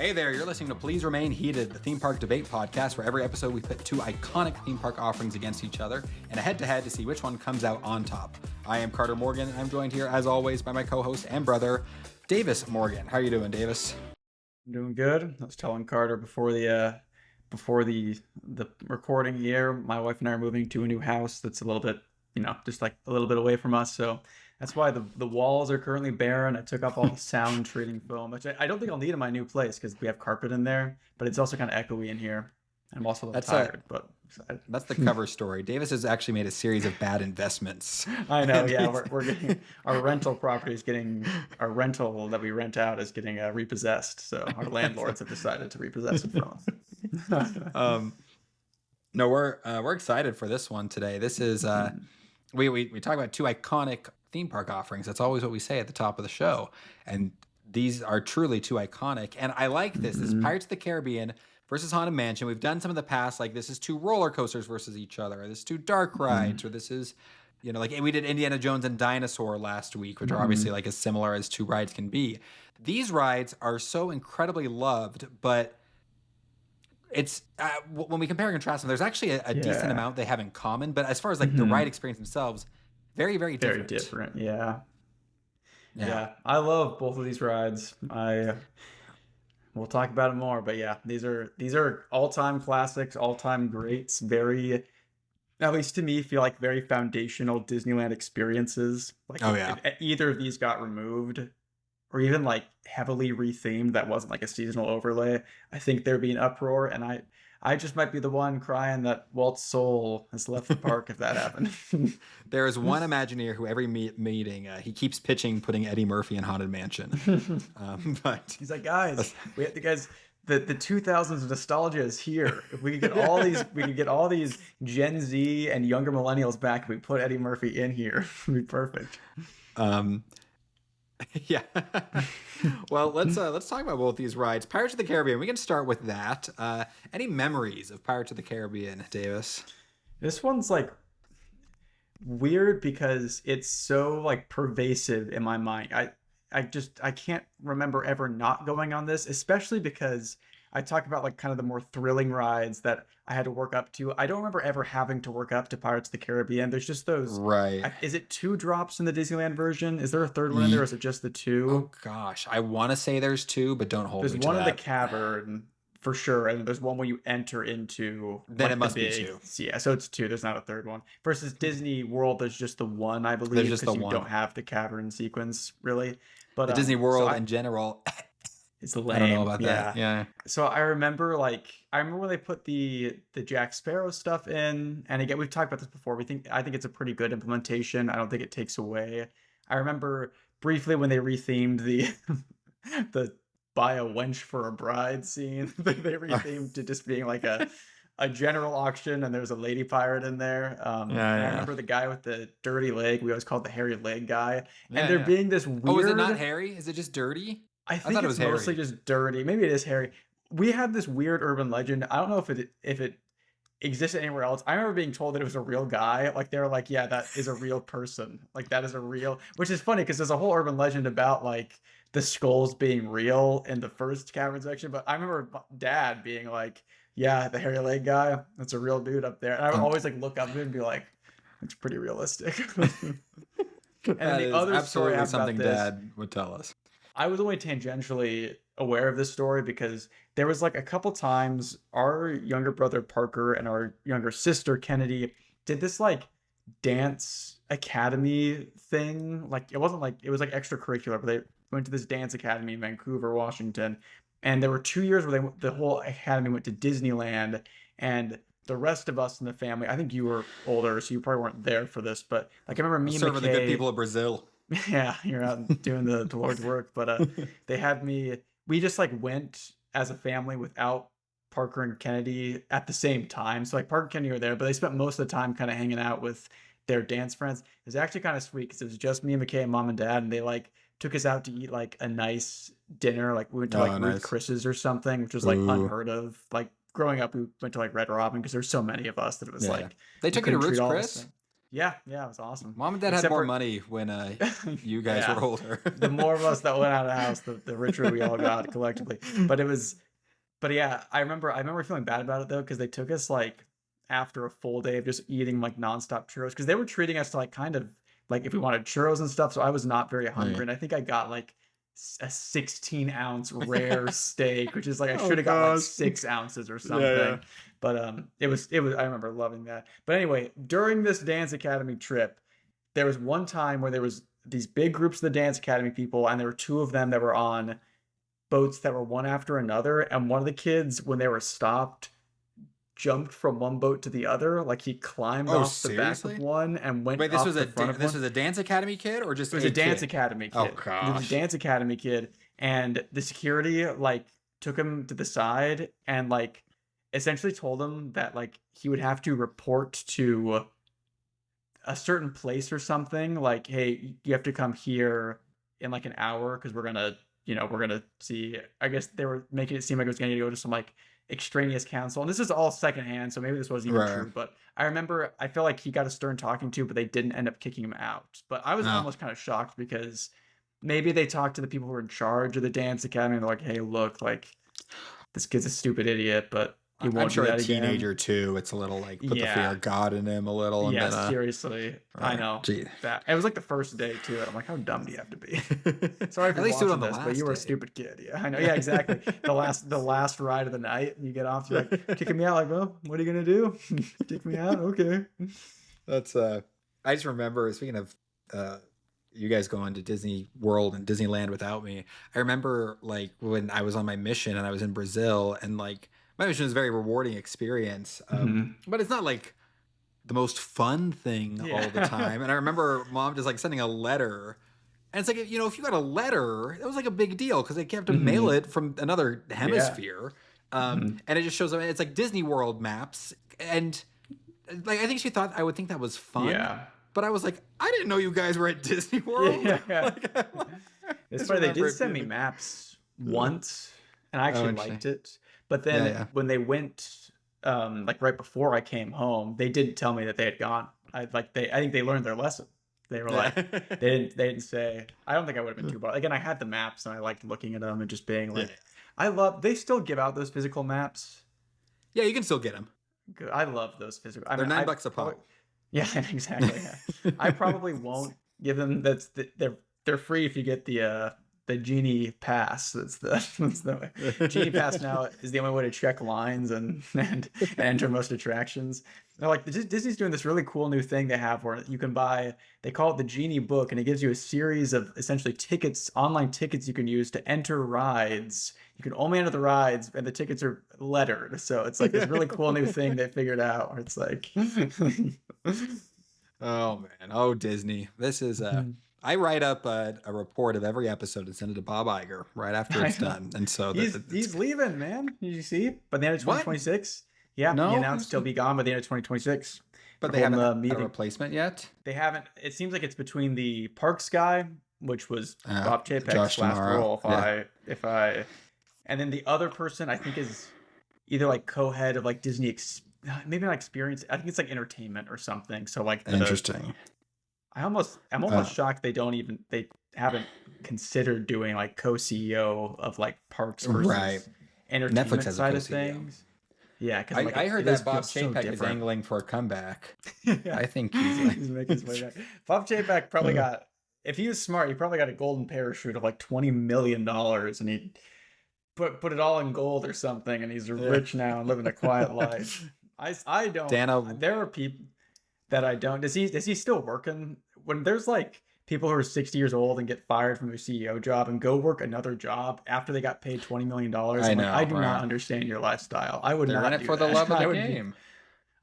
Hey there, you're listening to Please Remain Heated, the theme park debate podcast where every episode we pit two iconic theme park offerings against each other and a head-to-head to see which one comes out on top. I am Carter Morgan, and I'm joined here, as always, by my co-host and brother, Davis Morgan. How are you doing, Davis? I'm doing good. I was telling Carter before the recording here, my wife and I are moving to a new house that's a little bit, just like a little bit away from us, so that's why the walls are currently barren. I took off all the sound treating film, which I don't think I'll need in my new place because we have carpet in there, but it's also kind of echoey in here. I'm also a little tired, but excited. That's the cover story. Davis has actually made a series of bad investments. I know, yeah. We're getting our rental property is getting our rental that we rent out is getting repossessed. So our landlords have decided to repossess it from us. No, we're excited for this one today. This is we talk about two iconic theme park offerings. That's always what we say at the top of the show, and these are truly two iconic. And I like this. This is Pirates of the Caribbean versus Haunted Mansion. We've done some of the past, like this is two roller coasters versus each other, or this is two dark rides, or this is, like we did Indiana Jones and Dinosaur last week, which are obviously like as similar as two rides can be. These rides are so incredibly loved, but it's when we compare and contrast them, there's actually a decent amount they have in common. But as far as like the ride experience themselves, very, very different. Very different, yeah. I love both of these rides. We'll talk about it more, but yeah, these are all-time classics, all-time greats. Very, at least to me, feel like very foundational Disneyland experiences. Like, if either of these got removed, or even like heavily rethemed, that wasn't like a seasonal overlay, I think there'd be an uproar, and I just might be the one crying that Walt's soul has left the park if that happened. There is one Imagineer who every meeting he keeps pitching putting Eddie Murphy in Haunted Mansion. But he's like, guys, the 2000s nostalgia is here. If we could get all these Gen Z and younger millennials back, if we put Eddie Murphy in here, it'd be perfect. Yeah. Well, let's talk about both these rides. Pirates of the Caribbean. We can start with that. Any memories of Pirates of the Caribbean, Davis? This one's like weird because it's so like pervasive in my mind. I can't remember ever not going on this, especially because I talk about like kind of the more thrilling rides that I had to work up to. I don't remember ever having to work up to Pirates of the Caribbean. There's just those. Right. Is it 2 drops in the Disneyland version? Is there a third one in there, or is it just the 2? Oh gosh, I want to say there's 2, but don't hold me to that. There's one in the cavern for sure, and there's one where you enter into. Then like, it must be 2. Yeah, so it's 2. There's not a third one. Versus Disney World, there's just the one, I believe. There's just the one. one. You don't have the cavern sequence really. But the Disney World in general. It's lame. I don't know about that. Yeah. So I remember when they put the Jack Sparrow stuff in, and again, we've talked about this before. I think it's a pretty good implementation. I don't think it takes away. I remember briefly when they rethemed the buy a wench for a bride scene. They rethemed to just being like a general auction, and there's a lady pirate in there. I remember the guy with the dirty leg. We always called the hairy leg guy. And there being this weird. Oh, is it not hairy? Is it just dirty? I think it's mostly just dirty. Maybe it is hairy. We had this weird urban legend. I don't know if it existed anywhere else. I remember being told that it was a real guy. Like they were like, yeah, that is a real person. Like that is a real, which is funny because there's a whole urban legend about like the skulls being real in the first cavern section. But I remember Dad being like, yeah, the hairy leg guy, that's a real dude up there. And I would always like look up at it and be like, it's pretty realistic. And that the is other absolutely story something Dad would tell us. I was only tangentially aware of this story because there was like a couple times our younger brother Parker and our younger sister Kennedy did this like dance academy thing. Like it was like extracurricular, but they went to this dance academy in Vancouver, Washington. And there were 2 years where the whole academy went to Disneyland, and the rest of us in the family, I think you were older, so you probably weren't there for this, but like I remember me and serving the good people of Brazil. Yeah, you're out doing the Lord's work. But they had me. We just like went as a family without Parker and Kennedy at the same time. So like Parker and Kennedy were there, but they spent most of the time kind of hanging out with their dance friends. It was actually kind of sweet because it was just me and McKay and Mom and Dad, and they like took us out to eat like a nice dinner. Like we went to like Ruth Chris's or something, which was like unheard of. Like growing up, we went to like Red Robin because there's so many of us that it was like they took you to Ruth Chris. Yeah, it was awesome. Mom and Dad had Except more for money when you guys yeah, were older. the more of us that went out of the house, the richer we all got collectively. But it was, but yeah, I remember feeling bad about it though, because they took us like after a full day of just eating like nonstop churros, because they were treating us to like kind of like if we wanted churros and stuff. So I was not very hungry, Right. and I think I got like a 16-ounce rare steak, which is like I Oh should have got like gosh. 6 ounces or Yeah, something. But it was I remember loving that. But anyway, during this dance academy trip, there was one time where there was these big groups of the dance academy people, and there were two of them that were on boats that were one after another, and one of the kids, when they were stopped, jumped from one boat to the other, like he climbed Oh, off the back of seriously? one and went Wait, this off was the a front of one. this was a dance academy kid or just It was a dance kid? academy kid. Oh It was a gosh. dance academy kid, and the security like took him to the side and like essentially told him that like he would have to report to a certain place or something, like, hey, you have to come here in like an hour because we're gonna see. I guess they were making it seem like it was gonna go to some like extraneous council, and this is all secondhand, so maybe this wasn't even Right. true. But I remember I felt like he got a stern talking to, but they didn't end up kicking him out. But I was Oh. almost kind of shocked because maybe they talked to the people who were in charge of the dance academy, and they're like, hey, look, like this kid's a stupid idiot, but he won't I'm sure do a that again. teenager too. It's a little like put the fear Yeah. of God in him a little, and Yeah, then seriously. I know. Gee. That it was like the first day too, and I'm like, how dumb do you have to be? Sorry for At least do it on watching the this, but last you were a day. stupid kid. Yeah, I know. Yeah, exactly. the last ride of the night, you get off, you're like kicking me out. Like, well, what are you gonna do? Kick me out? Okay. That's I just remember, speaking of you guys going to Disney World and Disneyland without me. I remember like when I was on my mission and I was in Brazil, and like my mission was a very rewarding experience. But it's not like the most fun thing all the time. And I remember Mom just like sending a letter. And it's like, if you got a letter, it was like a big deal because they have to mail it from another hemisphere. And it just shows up. It's like Disney World maps. And like, I think she thought I would think that was fun. Yeah. But I was like, I didn't know you guys were at Disney World. Yeah. It's funny, they did send me being maps once, and I actually interesting. liked it. But then Yeah. when they went, like right before I came home, they didn't tell me that they had gone. I think they learned their lesson. They were like, they didn't say. I don't think I would have been too bothered. Again, I had the maps and I liked looking at them and just being like, they still give out those physical maps. Yeah, you can still get them. Good. I love those physical. They're $9 a pop. Yeah, exactly. Yeah. I probably won't give them. They're free if you get the Genie Pass. That's the way. Genie Pass now is the only way to check lines and enter most attractions. They're like Disney's doing this really cool new thing they have where you can buy. They call it the Genie Book, and it gives you a series of essentially tickets, online tickets you can use to enter rides. You can only enter the rides, and the tickets are lettered. So it's like this really cool new thing they figured out. Where it's like, oh man, oh Disney. This is I write up a report of every episode and send it to Bob Iger right after it's done. And so he's leaving, man. Did you see? By the end of 2026. Yeah, No, he announced he'll be gone by the end of 2026. But They're they haven't holding had a a meeting. replacement yet. They haven't. It seems like it's between the Parks guy, which was Bob Chapek's Josh last D'Amaro. role, and then the other person I think is either like co-head of like Disney, maybe not experience. I think it's like entertainment or something. So like Interesting. I'm almost shocked they haven't considered doing like co-CEO of like Parks versus entertainment Netflix has a side of co-CEO. things. Yeah, because I heard that Bob Chapek is angling for a comeback. Yeah. I think he's like, He's making his way back. Bob Chapek probably got, if he was smart, he probably got a golden parachute of like $20 million, and he put it all in gold or something, and he's rich now and living a quiet life. I don't. There are people that I don't. Is he still working? When there's like people who are 60 years old and get fired from their CEO job and go work another job after they got paid $20 million. I do not understand your lifestyle. I would they're not in it do for that. the love of the game.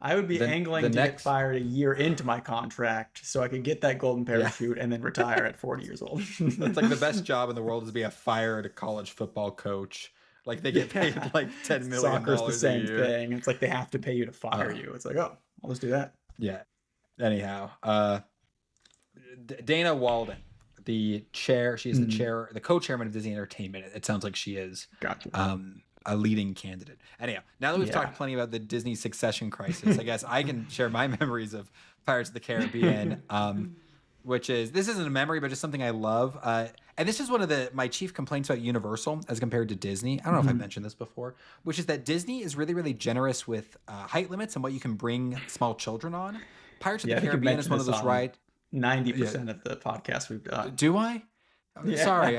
I would be angling to get fired a year into my contract so I could get that golden parachute and then retire at 40 years old. It's like the best job in the world is to be a fired college football coach. Like they get paid like $10 million. Soccer's the same a year. thing. It's like they have to pay you to fire you. It's like, oh, I'll just do that. Yeah. Anyhow, Dana Walden, the chair. She's the chair, the co-chairman of Disney Entertainment. It sounds like she is. Gotcha. A leading candidate. Anyhow, now that we've talked plenty about the Disney succession crisis, I guess I can share my memories of Pirates of the Caribbean, this isn't a memory, but just something I love. And this is one of my chief complaints about Universal as compared to Disney. I don't know if I've mentioned this before, which is that Disney is really, really generous with height limits and what you can bring small children on. Pirates of the Caribbean is one of those rides. 90% of the podcast we've done. Do I? Yeah. Sorry.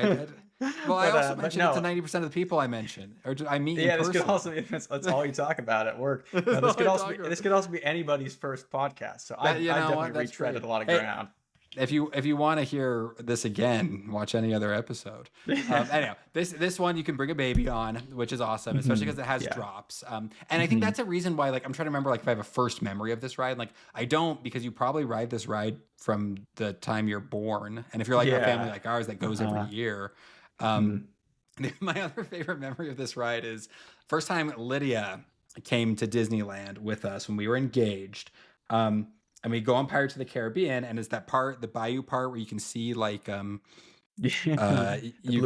Well, I also mentioned it to 90% of the people I mention, or I meet in person. This could also that's all you talk about at work. No, this could also be anybody's first podcast. So I definitely retreaded a lot of ground. If you want to hear this again, watch any other episode. Anyhow, this one you can bring a baby on, which is awesome, especially because it has drops. And I think that's a reason why, like, I'm trying to remember, like, if I have a first memory of this ride. Like, I don't, because you probably ride this ride from the time you're born. And if you're like a family like ours that goes every year. My other favorite memory of this ride is first time Lydia came to Disneyland with us when we were engaged. And we go on Pirates of the Caribbean, and it's that part, the Bayou part, where you can see like Blue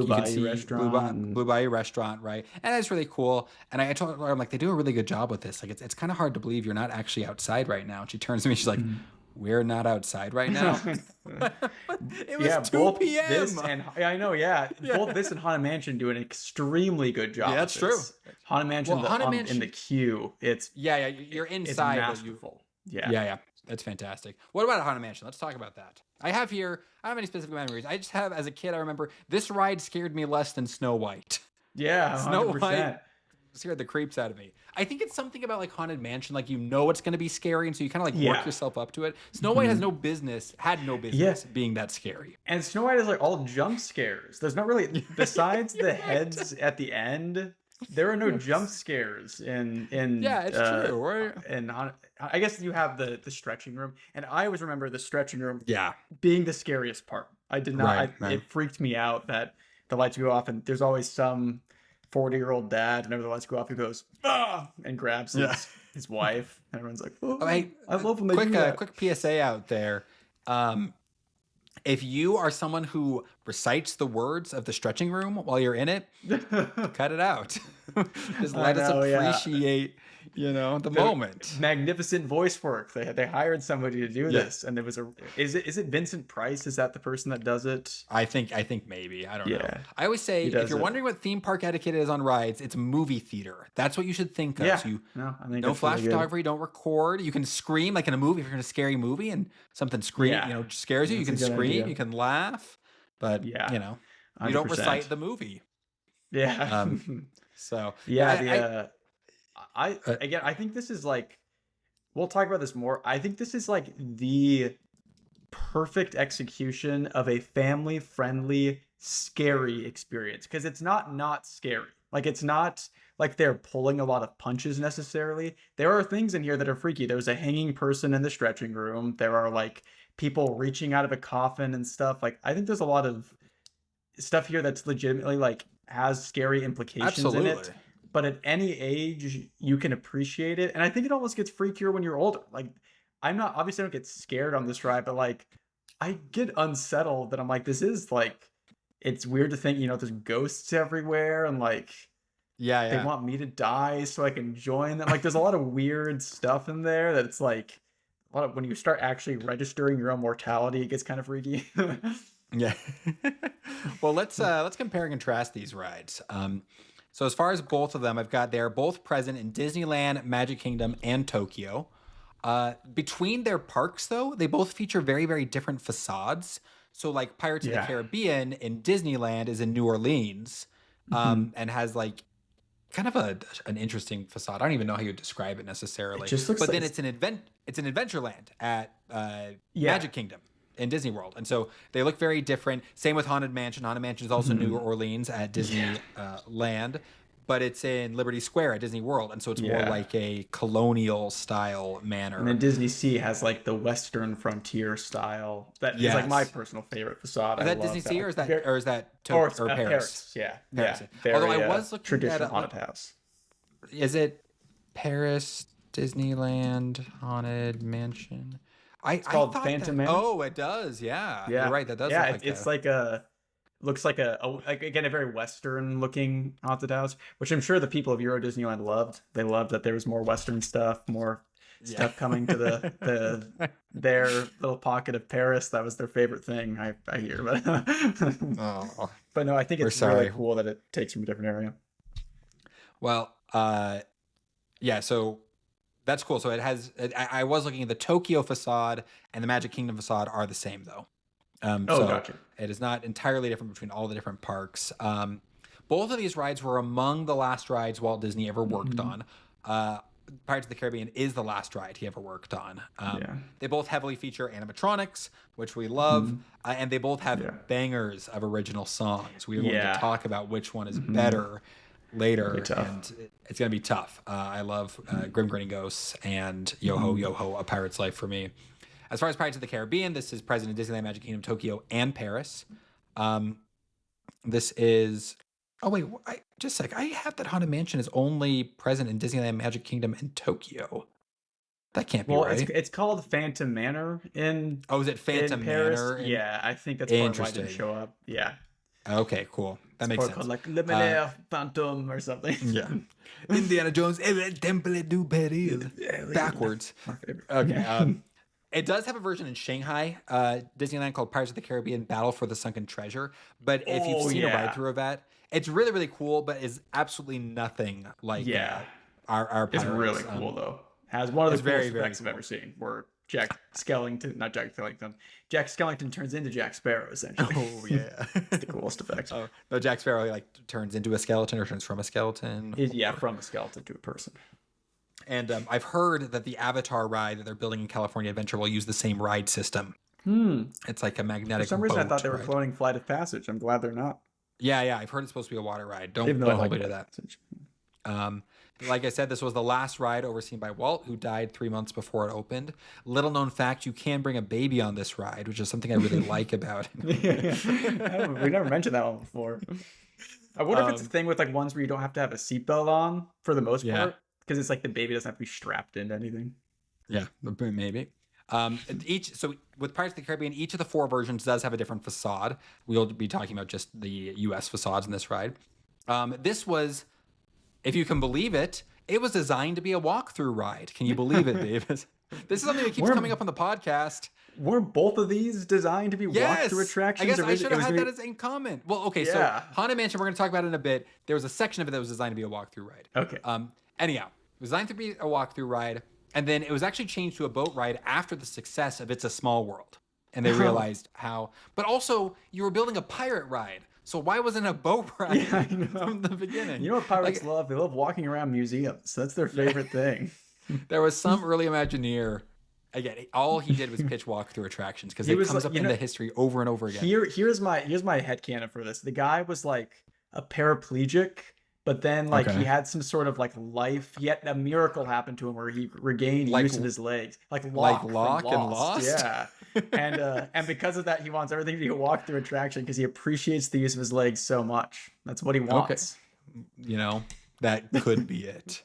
Bayou restaurant, right? And it's really cool. And I told her, I'm like, they do a really good job with this. Like, it's kind of hard to believe you're not actually outside right now. And she turns to me, she's like, we're not outside right now. It was 2 p.m. Both this and Haunted Mansion do an extremely good job. Yeah, that's true. Haunted Mansion, in the queue, it's you're inside. It's masterful. Yeah. That's fantastic. What about Haunted Mansion? Let's talk about that. I don't have any specific memories. I just have, as a kid, I remember this ride scared me less than Snow White. Yeah, 100%. Snow White scared the creeps out of me. I think it's something about like Haunted Mansion, like it's going to be scary, and so you kind of like work yourself up to it. Snow White had no business being that scary. And Snow White is like all jump scares. There's not really, besides the heads at the end, there are no jump scares in it's true. Right? And I guess you have the stretching room, and I always remember the stretching room being the scariest part. I did not. It freaked me out that the lights go off, and there's always some 40-year-old dad, whenever the lights go off, he goes and grabs his wife, and everyone's like, I love when they do that. Quick PSA out there. If you are someone who recites the words of the stretching room while you're in it, cut it out. Just let us appreciate, the moment. Magnificent voice work. They hired somebody to do this, and there was is it Vincent Price? Is that the person that does it? I think maybe. I don't know. I always say, if you're wondering what theme park etiquette is on rides, it's movie theater. That's what you should think of. Yeah. So no flash photography, don't record. You can scream like in a movie. If you're in a scary movie and something scares you, you can scream, you can laugh, but you don't recite the movie. Yeah. I think this is like, we'll talk about this more. I think this is like the perfect execution of a family-friendly, scary experience, because it's not scary. Like, it's not like they're pulling a lot of punches necessarily. There are things in here that are freaky. There's a hanging person in the stretching room. There are like people reaching out of a coffin and stuff. Like, I think there's a lot of stuff here that's legitimately like has scary implications in it. But at any age, you can appreciate it. And I think it almost gets freakier when you're older. Like, I don't get scared on this ride, but like, I get unsettled that I'm like, this is like, it's weird to think, there's ghosts everywhere. And like, they want me to die so I can join them. Like, there's a lot of weird stuff in there that it's like, when you start actually registering your own mortality, it gets kind of freaky. Yeah. Well, let's compare and contrast these rides. So as far as both of them, they're both present in Disneyland, Magic Kingdom, and Tokyo. Between their parks, though, they both feature very, very different facades. So like Pirates of the Caribbean in Disneyland is in New Orleans, and has like kind of an interesting facade. I don't even know how you would describe it necessarily. It just looks then it's an Adventureland at Magic Kingdom in Disney World. And so they look very different. Same with Haunted Mansion. Haunted Mansion is also New Orleans at Disneyland, but it's in Liberty Square at Disney World. And so it's more like a colonial style manner. And then Disney Sea has like the Western frontier style. That is like my personal favorite facade. Is that Disney Sea or is that Paris? Paris? Yeah. Paris. Very, although I was looking traditional at haunted house. Is it Paris, Disneyland, Haunted Mansion? It's called Phantom Manor. Oh, it does. Yeah. You're right. That does. Yeah, look like it's like looks like again a very Western looking haunted house, which I'm sure the people of Euro Disneyland loved. They loved that there was more Western stuff, more Yeah. stuff coming to their little pocket of Paris. That was their favorite thing, I hear. But Oh, but no, I think we're it's really sorry. cool that it takes from a different area. Well, yeah, so that's cool. So it has, I was looking at the Tokyo facade and the Magic Kingdom facade are the same though. Oh, So gotcha. it is not entirely different between all the different parks. Both of these rides were among the last rides Walt Disney ever worked Mhm. on. Pirates of the Caribbean is the last ride he ever worked on. Yeah. They both heavily feature animatronics, which we love, Mhm. and they both have Yeah. bangers of original songs. We are going to Yeah. talk about which one is Mhm. better Be later, tough. and it's going to be tough. I love Grim Grinning Ghosts and Yo Ho Yo Ho, A Pirate's Life for me. As far as Pirates of the Caribbean, this is present in Disneyland, Magic Kingdom, Tokyo, and Paris. This is. Oh wait, just a sec. I have that Haunted Mansion is only present in Disneyland, Magic Kingdom, and Tokyo. That can't be Well, right. it's called Phantom Manor Oh, is it in Phantom Paris. Manor? Yeah, I think that's part of why it didn't Interesting. show up. Yeah, Okay, cool. That it's makes probably called sense. like Le Manoir Phantom or something. Yeah. Indiana Jones, Temple du Paris. Backwards. My favorite. Okay. It does have a version in Shanghai, Disneyland, called Pirates of the Caribbean: Battle for the Sunken Treasure. But if you've Oh seen a ride yeah, through of that, it's really really cool, but is absolutely nothing like yeah. our It's pirates. really cool though. Has one of It's the coolest very very effects I've cool. ever seen, where Jack Skellington turns into Jack Sparrow essentially. Oh yeah. It's the coolest effect. Oh no, Jack Sparrow like turns into a skeleton or turns from a skeleton. Yeah, from a skeleton to a person. And I've heard that the Avatar ride that they're building in California Adventure will use the same ride system. It's like a For magnetic some reason, I boat thought they were ride. cloning Flight of Passage. I'm glad they're not. Yeah. I've heard it's supposed to be a water ride. Don't Even though I hold like me to Flight of that. Passage. Like I said, this was the last ride overseen by Walt, who died 3 months before it opened. Little known fact: you can bring a baby on this ride, which is something I really like about it. We never mentioned that one before. I wonder if it's a thing with like ones where you don't have to have a seatbelt on for the most Yeah. part, because it's like the baby doesn't have to be strapped into anything. Yeah, maybe. So with Pirates of the Caribbean, each of the 4 versions does have a different facade. We'll be talking about just the U.S. facades in this ride. This was, if you can believe it, it was designed to be a walkthrough ride. Can you believe it, Davis? This is something that keeps We're- coming up on the podcast. Weren't both of these designed to be Yes, walkthrough attractions? I guess I should have had gonna that as in common. Well, okay, Yeah. so Haunted Mansion, we're going to talk about it in a bit. There was a section of it that was designed to be a walkthrough ride. Okay. Anyhow, it was designed to be a walkthrough ride, and then it was actually changed to a boat ride after the success of It's a Small World, and they realized how. But also, you were building a pirate ride, so why wasn't it a boat ride Yeah, I know. from the beginning? You know what pirates Like, love? They love walking around museums. That's their favorite thing. there was some early Imagineer. Again, all he did was pitch walkthrough attractions because He it was comes like- up you in know, the history over and over again. Here's my headcanon for this. The guy was like a paraplegic, but then like Okay. he had some sort of like life. Yet a miracle happened to him where he regained Like- use of his legs, like like Locke from Locke and Lost. Lost? Yeah, and because of that, he wants everything to be a walkthrough attraction because he appreciates the use of his legs so much. That's what he wants. You know, that could be it.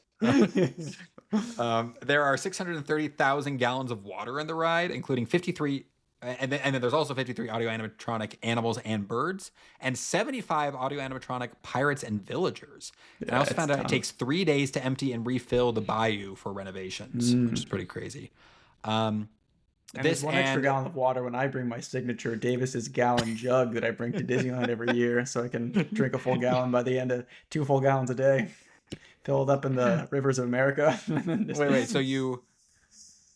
There are 630,000 gallons of water in the ride, including 53, and then there's also 53 audio animatronic animals and birds, and 75 audio animatronic pirates and villagers. And I also it's found out it tons. takes 3 days to empty and refill the bayou for renovations, which is pretty crazy. And there's one extra gallon of water when I bring my signature Davis's gallon jug that I bring to Disneyland every year, so I can drink a full gallon by the end of 2 full gallons a day. Filled up in the rivers of America.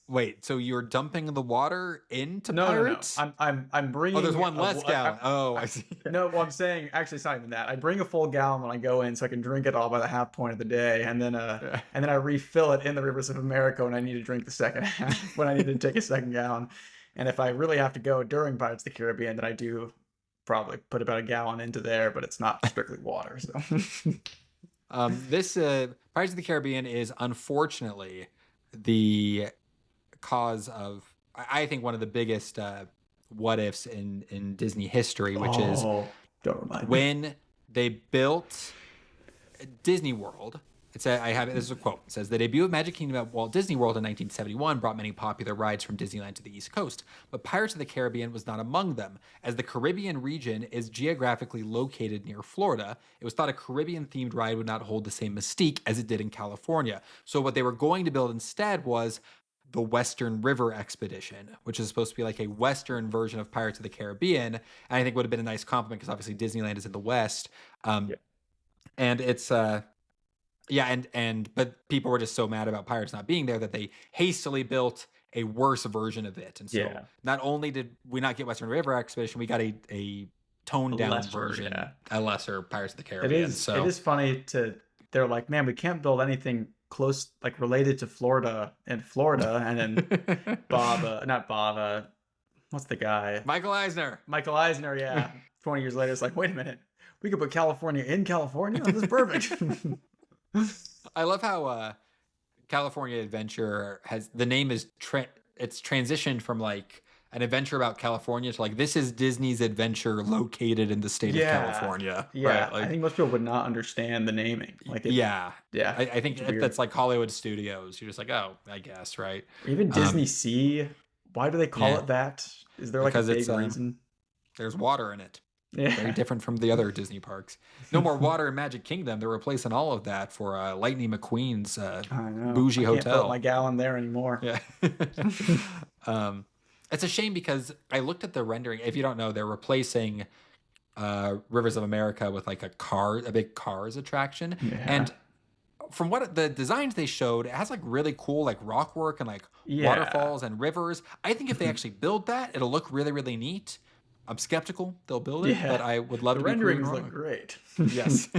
Wait, so you're dumping the water into No. pirates? I'm bringing. Oh, there's one less I- gallon. Oh, I see. No, well, I'm saying actually it's not even that. I bring a full gallon when I go in, so I can drink it all by the half point of the day, and then I refill it in the rivers of America when I need to drink the second half, when I need to take a second gallon. And if I really have to go during Pirates of the Caribbean, then I do probably put about a gallon into there, but it's not strictly water. So This Pirates of the Caribbean is unfortunately the cause of, I think, one of the biggest what ifs in Disney history, which is don't remind me. when they built Disney World. This is a quote. It says, the debut of Magic Kingdom at Walt Disney World in 1971 brought many popular rides from Disneyland to the East Coast, but Pirates of the Caribbean was not among them. As the Caribbean region is geographically located near Florida, it was thought a Caribbean-themed ride would not hold the same mystique as it did in California. So what they were going to build instead was the Western River Expedition, which is supposed to be like a Western version of Pirates of the Caribbean. And I think would have been a nice compliment because obviously Disneyland is in the West. Yeah. And it's but people were just so mad about Pirates not being there that they hastily built a worse version of it. And so not only did we not get Western River Expedition, we got a toned down version, a lesser Pirates of the Caribbean. It is funny they're like, man, we can't build anything close, like related to Florida, and then what's the guy? Michael Eisner, yeah. 20 years later, it's like, wait a minute, we could put California in California? This is perfect. I love how California Adventure the name is it's transitioned from like an adventure about California to like, this is Disney's adventure located in the state of California. Yeah, right? Like, I think most people would not understand the naming. Like, I think that's like Hollywood Studios. You're just like, oh, I guess, right? Even Disney Sea. Why do they call it that? Is there like a big reason? There's water in it. Yeah. Very different from the other Disney parks. No more water in Magic Kingdom. They're replacing all of that for Lightning McQueen's bougie hotel. I can't put my gallon there anymore. Yeah. It's a shame because I looked at the rendering. If you don't know, they're replacing Rivers of America with like a big Cars attraction. Yeah. And from what the designs they showed, it has like really cool like rock work and like waterfalls and rivers. I think if they actually build that, it'll look really, really neat. I'm skeptical they'll build it, but I would love to be proven wrong. The renderings look great. Yes.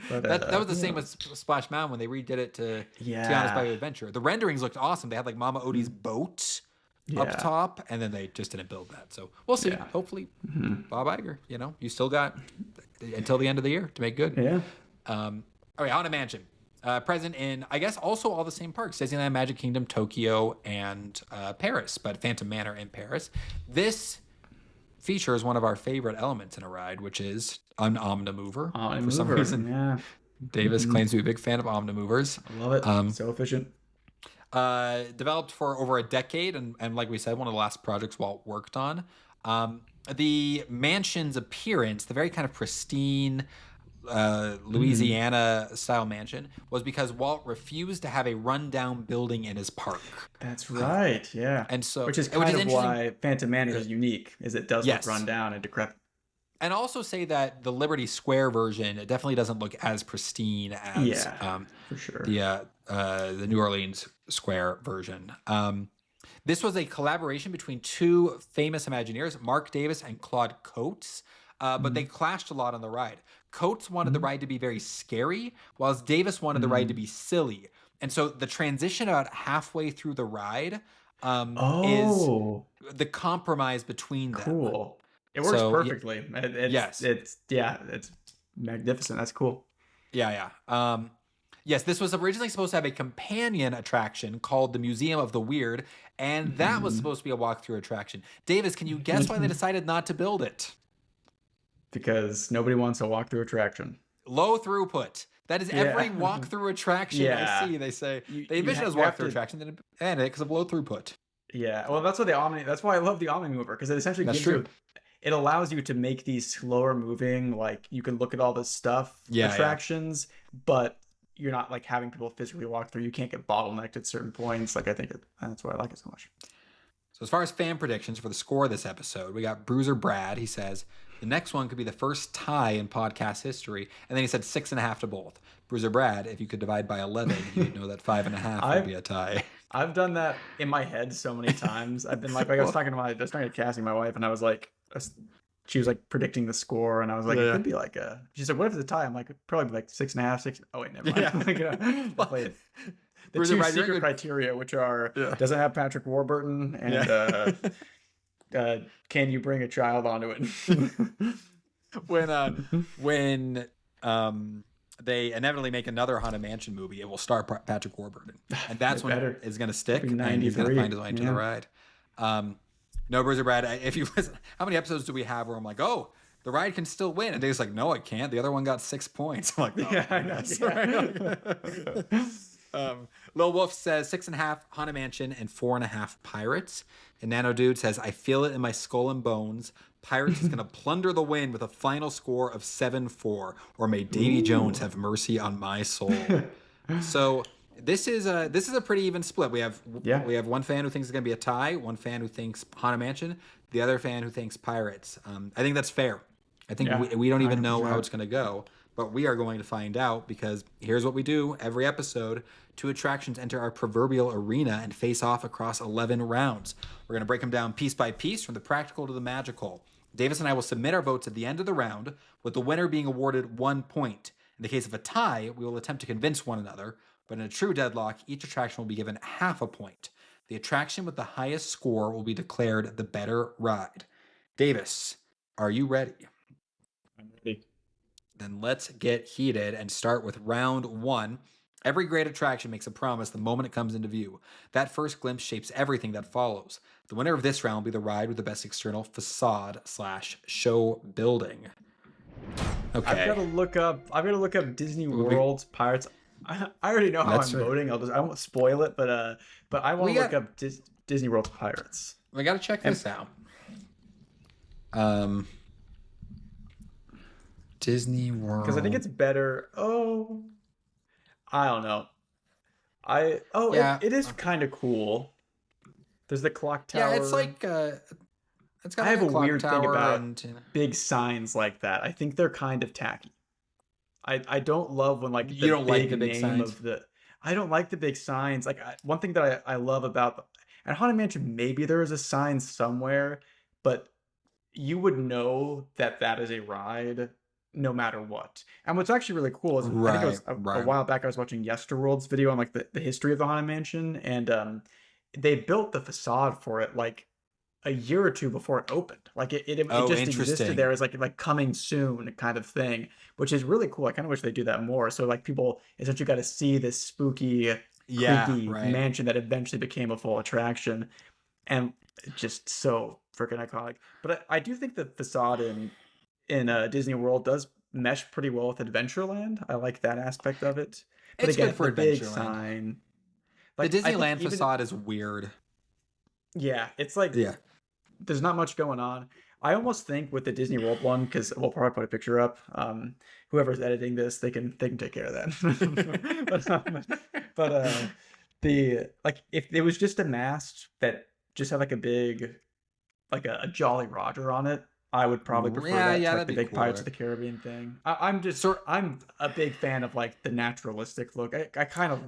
But, that was the same with Splash Mountain when they redid it to Tiana's Bayou Adventure. The renderings looked awesome. They had like Mama Odie's boat up top, and then they just didn't build that. So we'll see. Yeah. Hopefully, Bob Iger, you still got until the end of the year to make good. Yeah. All right, Haunted Mansion. Present in, I guess, also all the same parks. Disneyland, Magic Kingdom, Tokyo, and Paris, but Phantom Manor in Paris. This features one of our favorite elements in a ride, which is an Omnimover. For some reason, Davis claims to be a big fan of Omnimovers. I love it. So efficient. Developed for over a decade, and like we said, one of the last projects Walt worked on. The mansion's appearance, the very kind of pristine Louisiana style mansion, was because Walt refused to have a rundown building in his park. That's right, yeah. And so, which is kind of why Phantom Manor is unique, is it does look run down and decrepit. And also say that the Liberty Square version, it definitely doesn't look as pristine as for sure. The New Orleans Square version. This was a collaboration between two famous Imagineers, Mark Davis and Claude Coates, but they clashed a lot on the ride. Coates wanted the ride to be very scary, whilst Davis wanted the ride to be silly. And so the transition about halfway through the ride is the compromise between them. Cool. It works perfectly. It's magnificent. That's cool. Yeah. Yes, this was originally supposed to have a companion attraction called the Museum of the Weird, and that was supposed to be a walkthrough attraction. Davis, can you guess why they decided not to build it? Because nobody wants a walkthrough attraction. Low throughput. That is every walkthrough attraction I see. They say they envision it as walkthrough attraction, then and it because of low throughput. Yeah, well, that's why I love the Omnimover, because it essentially gives you. It allows you to make these slower moving, like you can look at all this stuff, attractions, but you're not like having people physically walk through. You can't get bottlenecked at certain points. Like that's why I like it so much. So as far as fan predictions for the score of this episode, we got Bruiser Brad. He says the next one could be the first tie in podcast history, and then he said 6.5 to both. Bruiser Brad, if you could divide by 11, you'd know that 5.5 would be a tie. I've done that in my head so many times. I've been like I was talking to Cassie, my wife, and I was like. She was like predicting the score, and I was like, it could be like she said, what if it's a tie? I'm like, probably like 6.5, 6. Oh wait, never mind. The two secret criteria, which are doesn't have Patrick Warburton, and can you bring a child onto it? when they inevitably make another Haunted Mansion movie, it will star Patrick Warburton, and that's when it is going to stick, and he's going to find his way into the ride. No, Bruiser Brad, if you listen, how many episodes do we have where I'm like, oh, the ride can still win? And Dave's like, no, it can't. The other one got 6 points. I'm like, I know. Lil Wolf says 6.5 Haunted Mansion and 4.5 Pirates. And Nano Dude says, I feel it in my skull and bones. Pirates is going to plunder the win with a final score of 7-4. Or may Davy Jones have mercy on my soul. So This is a pretty even split. Yeah. We have one fan who thinks it's going to be a tie, one fan who thinks Haunted Mansion, the other fan who thinks Pirates. I think that's fair. I think Yeah. we don't even know how 100%. it's going to go, but we are going to find out because here's what we do every episode. Two attractions enter our proverbial arena and face off across 11 rounds. We're going to break them down piece by piece from the practical to the magical. Davis and I will submit our votes at the end of the round, with the winner being awarded 1 point. In the case of a tie, we will attempt to convince one another, but in a true deadlock, each attraction will be given half a point. The attraction with the highest score will be declared the better ride. Davis, are you ready? I'm ready. Then let's get heated and start with round 1. Every great attraction makes a promise the moment it comes into view. That first glimpse shapes everything that follows. The winner of this round will be the ride with the best external facade/show building. Okay. I've got to look up Disney World's Pirates. I already know how I'm voting. I won't spoil it, but I want to look up Disney World's Pirates. We got to check this out. Disney World. Because I think it's better. Oh, I don't know. It is kind of cool. There's the clock tower. Yeah, it's like it's got. I have a weird thing about and, big signs like that. I think they're kind of tacky. I don't love when like you don't like the big name signs of the. I don't like the big signs. Like one thing that I love about at Haunted Mansion, maybe there is a sign somewhere, but you would know that that is a ride no matter what. And what's actually really cool is I think it was a while back I was watching Yesterworld's video on like the history of the Haunted Mansion, and they built the facade for it like a year or two before it opened. Like it just existed there as like coming soon kind of thing, which is really cool. I kind of wish they do that more. So like people essentially got to see this spooky, creepy mansion that eventually became a full attraction, and just so freaking iconic. But I do think the facade in Disney World does mesh pretty well with Adventureland. I like that aspect of it. But it's again, good for the big Adventureland. sign. Like, the Disneyland facade is weird. Yeah, it's like there's not much going on. I almost think with the Disney World one, because we'll probably put a picture up. Whoever's editing this, they can take care of that. but the like if it was just a mast that just had like a big like a Jolly Roger on it, I would probably prefer that to like the big Pirates of the Caribbean thing. I'm a big fan of like the naturalistic look. I kind of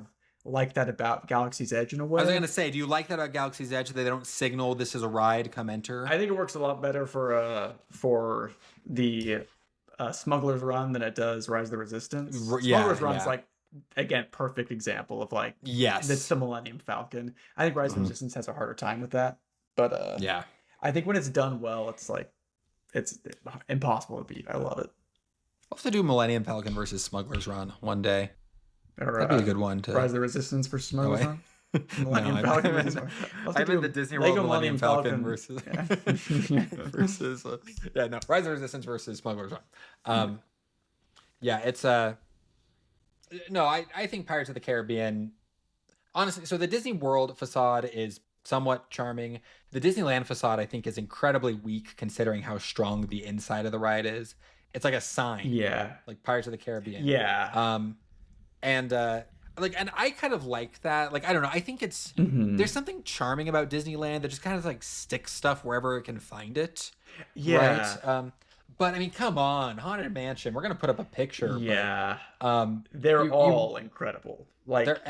like that about Galaxy's Edge in a way. I was gonna say, do you like that about Galaxy's Edge that they don't signal this is a ride, come enter? I think it works a lot better for the Smuggler's Run than it does Rise of the Resistance. Smuggler's Run's like, again, perfect example of like it's the Millennium Falcon. I think Rise of the Resistance has a harder time with that, but I think when it's done well, it's like it's impossible to beat. I love it. We'll have to do Millennium Falcon versus Smuggler's Run one day. Or, that'd be a good one to Rise of the Resistance for Smuggler's Run. Millennium Falcon. I meant the Disney World Millennium Falcon versus versus Rise of the Resistance versus Smuggler's Run. It's no, I think Pirates of the Caribbean, honestly. So the Disney World facade is somewhat charming. The Disneyland facade, I think, is incredibly weak considering how strong the inside of the ride is. It's like a sign. Yeah. Like Pirates of the Caribbean. Yeah. And I kind of like that. Like, I don't know. I think it's there's something charming about Disneyland that just kind of like sticks stuff wherever it can find it. Yeah. Right? But I mean, come on, Haunted Mansion. We're gonna put up a picture. Yeah. But, they're all incredible. Like they're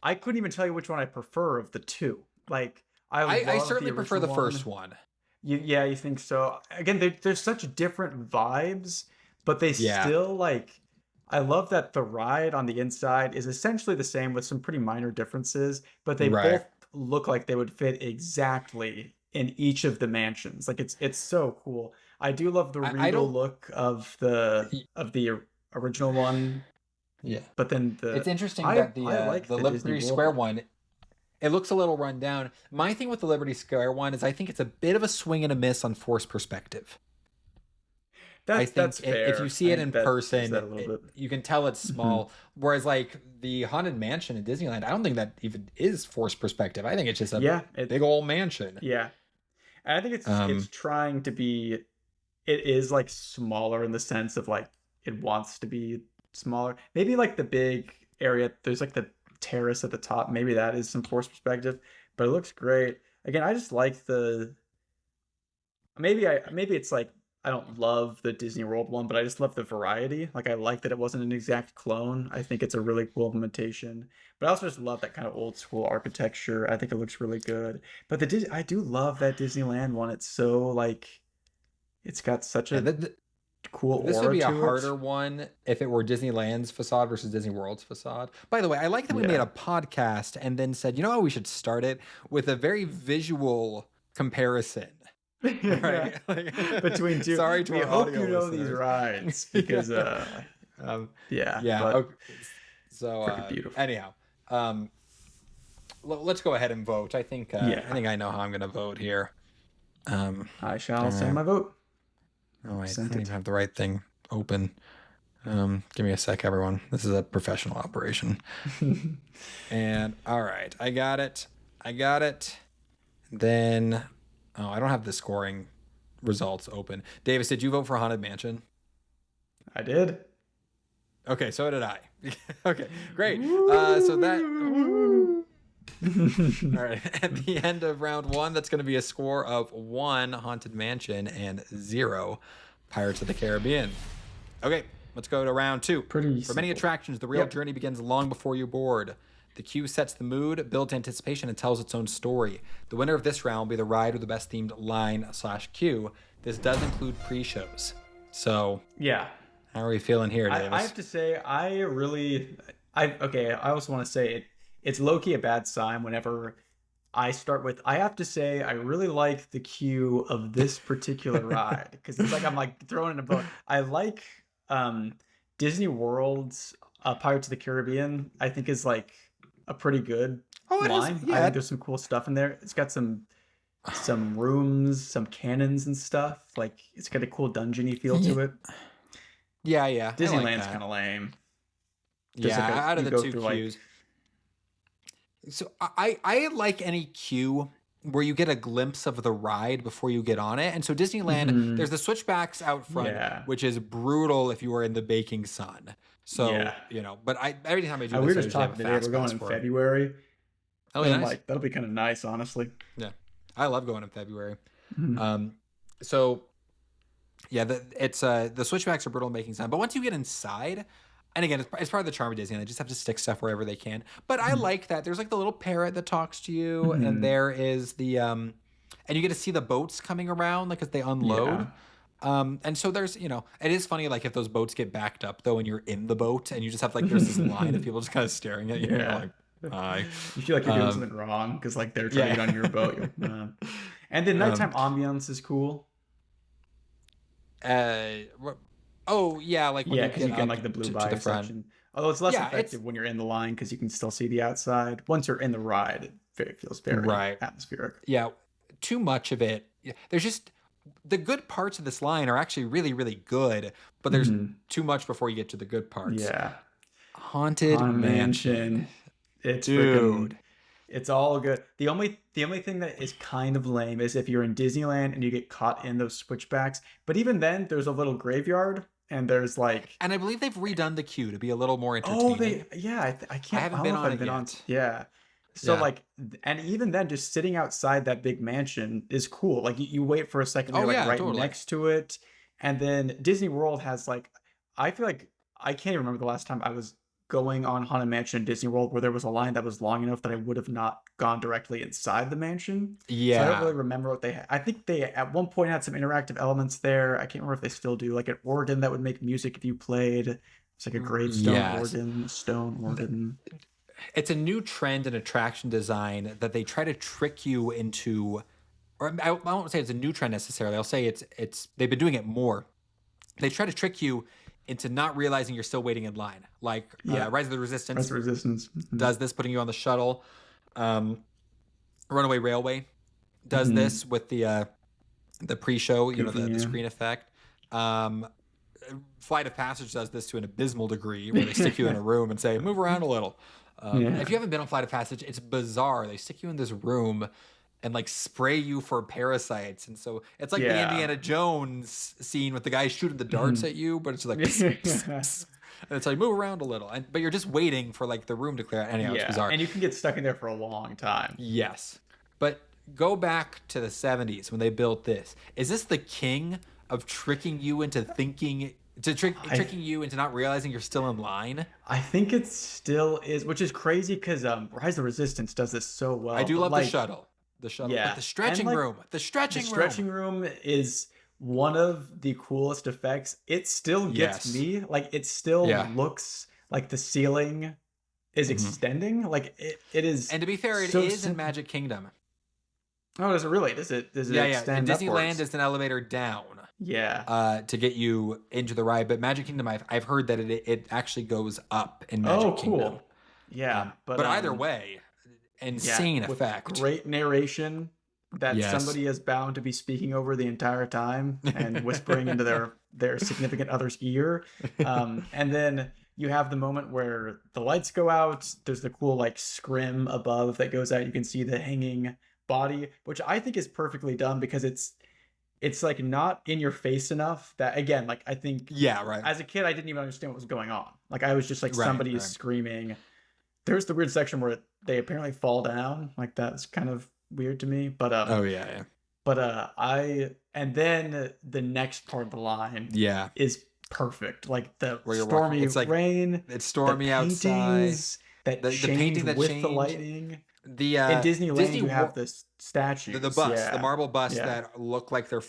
I couldn't even tell you which one I prefer of the two. Like I certainly prefer the first one. You think so? Again, there's such different vibes, but they still like. I love that the ride on the inside is essentially the same with some pretty minor differences, but they both look like they would fit exactly in each of the mansions. Like it's so cool. I do love the regal look of the original one. Yeah, but then it's interesting that the Liberty Square one, it looks a little run down. My thing with the Liberty Square one is I think it's a bit of a swing and a miss on forced perspective. That's fair. If you see it in person, you can tell it's small. Whereas like the Haunted Mansion in Disneyland, I don't think that even is forced perspective. I think it's just a big old mansion. Yeah. And I think it's trying to be, it is like smaller in the sense of like it wants to be smaller. Maybe like the big area, there's like the terrace at the top. Maybe that is some forced perspective, but it looks great. Again, I just like the maybe it's like I don't love the Disney World one, but I just love the variety. Like I like that it wasn't an exact clone. I think it's a really cool implementation. But I also just love that kind of old school architecture. I think it looks really good. But I do love that Disneyland one. It's so like it's got such Yeah, a cool this would aura be a to it. harder one if it were Disneyland's facade versus Disney World's facade. By the way, I like that we made Yeah. a podcast and then said, you know how we should start it with a very visual comparison. Yeah. Right? Like, Between two. sorry to We our hope audio you know these listeners. rides because yeah, Yeah. but Okay. So freaking beautiful. anyhow, let's go ahead and vote. I think Yeah. I know how I'm going to vote here. I shall send my vote. Oh wait, I Sent don't it. even have the right thing open. Give me a sec, everyone. This is a professional operation. And all right, I got it. Then, oh, I don't have the scoring results open. Davis, did you vote for Haunted Mansion? I did. Okay, so did I. Okay, great. So that. All right. At the end of round one, that's going to be a score of 1 Haunted Mansion and 0 Pirates of the Caribbean. Okay, let's go to round two. Pretty For many simple. attractions, the real journey begins long before you board. The queue sets the mood, builds anticipation, and tells its own story. The winner of this round will be the ride with the best themed line/queue. This does include pre-shows. So, Yeah. how are we feeling here, Davis? I have to say, I also want to say it's low-key a bad sign whenever I start with, I have to say, I really like the queue of this particular ride because it's like I'm like throwing in a boat. I like Disney World's Pirates of the Caribbean, I think is like a pretty good line. I think there's some cool stuff in there. It's got some rooms, some cannons and stuff. Like it's got a cool dungeony feel to it. Yeah. Disneyland's kind of lame. Out of the two queues. So I like any queue where you get a glimpse of the ride before you get on it. And so Disneyland, there's the switchbacks out front, which is brutal if you are in the baking sun. So, but every time I do this, we were I just usually have talking a today, fast we're going pass in for it. February. Oh, And nice. like that'll be kind of nice, honestly. Yeah. I love going in February. So yeah, the switchbacks are brutal in making sun. But once you get inside, and again, it's part of the charm of Disney. They just have to stick stuff wherever they can. But I like that. There's like the little parrot that talks to you, and there is the and you get to see the boats coming around like as they unload. And so there's, it is funny like if those boats get backed up though, and you're in the boat, and you just have like there's this line of people just kind of staring at you. And you're like, hi. You feel like you're doing something wrong because like they're trying to get on your boat. And the nighttime ambiance is cool. Oh yeah, like when because you can like the blue by section. Although it's less effective when you're in the line because you can still see the outside. Once you're in the ride, it feels very atmospheric. Yeah, too much of it. There's just the good parts of this line are actually really, really good, but there's too much before you get to the good parts. Yeah, Haunted Mansion. It's dude. It's all good. The only thing that is kind of lame is if you're in Disneyland and you get caught in those switchbacks. But even then, there's a little graveyard. And there's like, and I believe they've redone the queue to be a little more entertaining. I can't. I haven't been on it yet. Yeah. So like, and even then, just sitting outside that big mansion is cool. Like you wait for a second, you're like right next to it, and then Disney World has like, I feel like I can't even remember the last time I was going on Haunted Mansion in Disney World where there was a line that was long enough that I would have not gone directly inside the mansion. Yeah. So I don't really remember what they had. I think they at one point had some interactive elements there. I can't remember if they still do, like an organ that would make music if you played. It's like a gravestone organ, stone organ. It's a new trend in attraction design that they try to trick you into, or I won't say it's a new trend necessarily. I'll say it's they've been doing it more. They try to trick you into not realizing you're still waiting in line. Like Rise of the Resistance does this, putting you on the shuttle. Runaway Railway does this with the pre-show, the screen effect. Flight of Passage does this to an abysmal degree where they stick you in a room and say, move around a little. If you haven't been on Flight of Passage, it's bizarre. They stick you in this room and like spray you for parasites, and so it's like the Indiana Jones scene with the guy shooting the darts at you, but it's like And it's like, move around a little. But you're just waiting for like the room to clear out. Anyhow, it's bizarre. And you can get stuck in there for a long time. Yes. But go back to the 70s when they built this. Is this the king of tricking you into thinking, tricking you into not realizing you're still in line? I think it still is, which is crazy because Rise of the Resistance does this so well. I do love the shuttle. The shuttle. Yeah. But the stretching room. The stretching room is one of the coolest effects. It still gets me. Like, it still looks like the ceiling is extending. Like, it is. And to be fair, it is in Magic Kingdom. Oh, does it really? Does it extend In Disneyland, upwards? it's an elevator down. Yeah. To get you into the ride. But Magic Kingdom, I've heard that it actually goes up in Magic Kingdom. Cool. Yeah. But either way, insane effect. Great narration that somebody is bound to be speaking over the entire time and whispering into their significant other's ear. And then you have the moment where the lights go out. There's the cool like scrim above that goes out. You can see the hanging body, which I think is perfectly done because it's like not in your face enough that, again, like I think as a kid I didn't even understand what was going on. Like I was just like somebody is screaming. There's the weird section where they apparently fall down. Like that's kind of weird to me. But and then the next part of the line is perfect. Like the stormy rain. It's stormy outside. The painting that with the lightning. In Disneyland, you have the statues, the bus, the marble bus that look like they're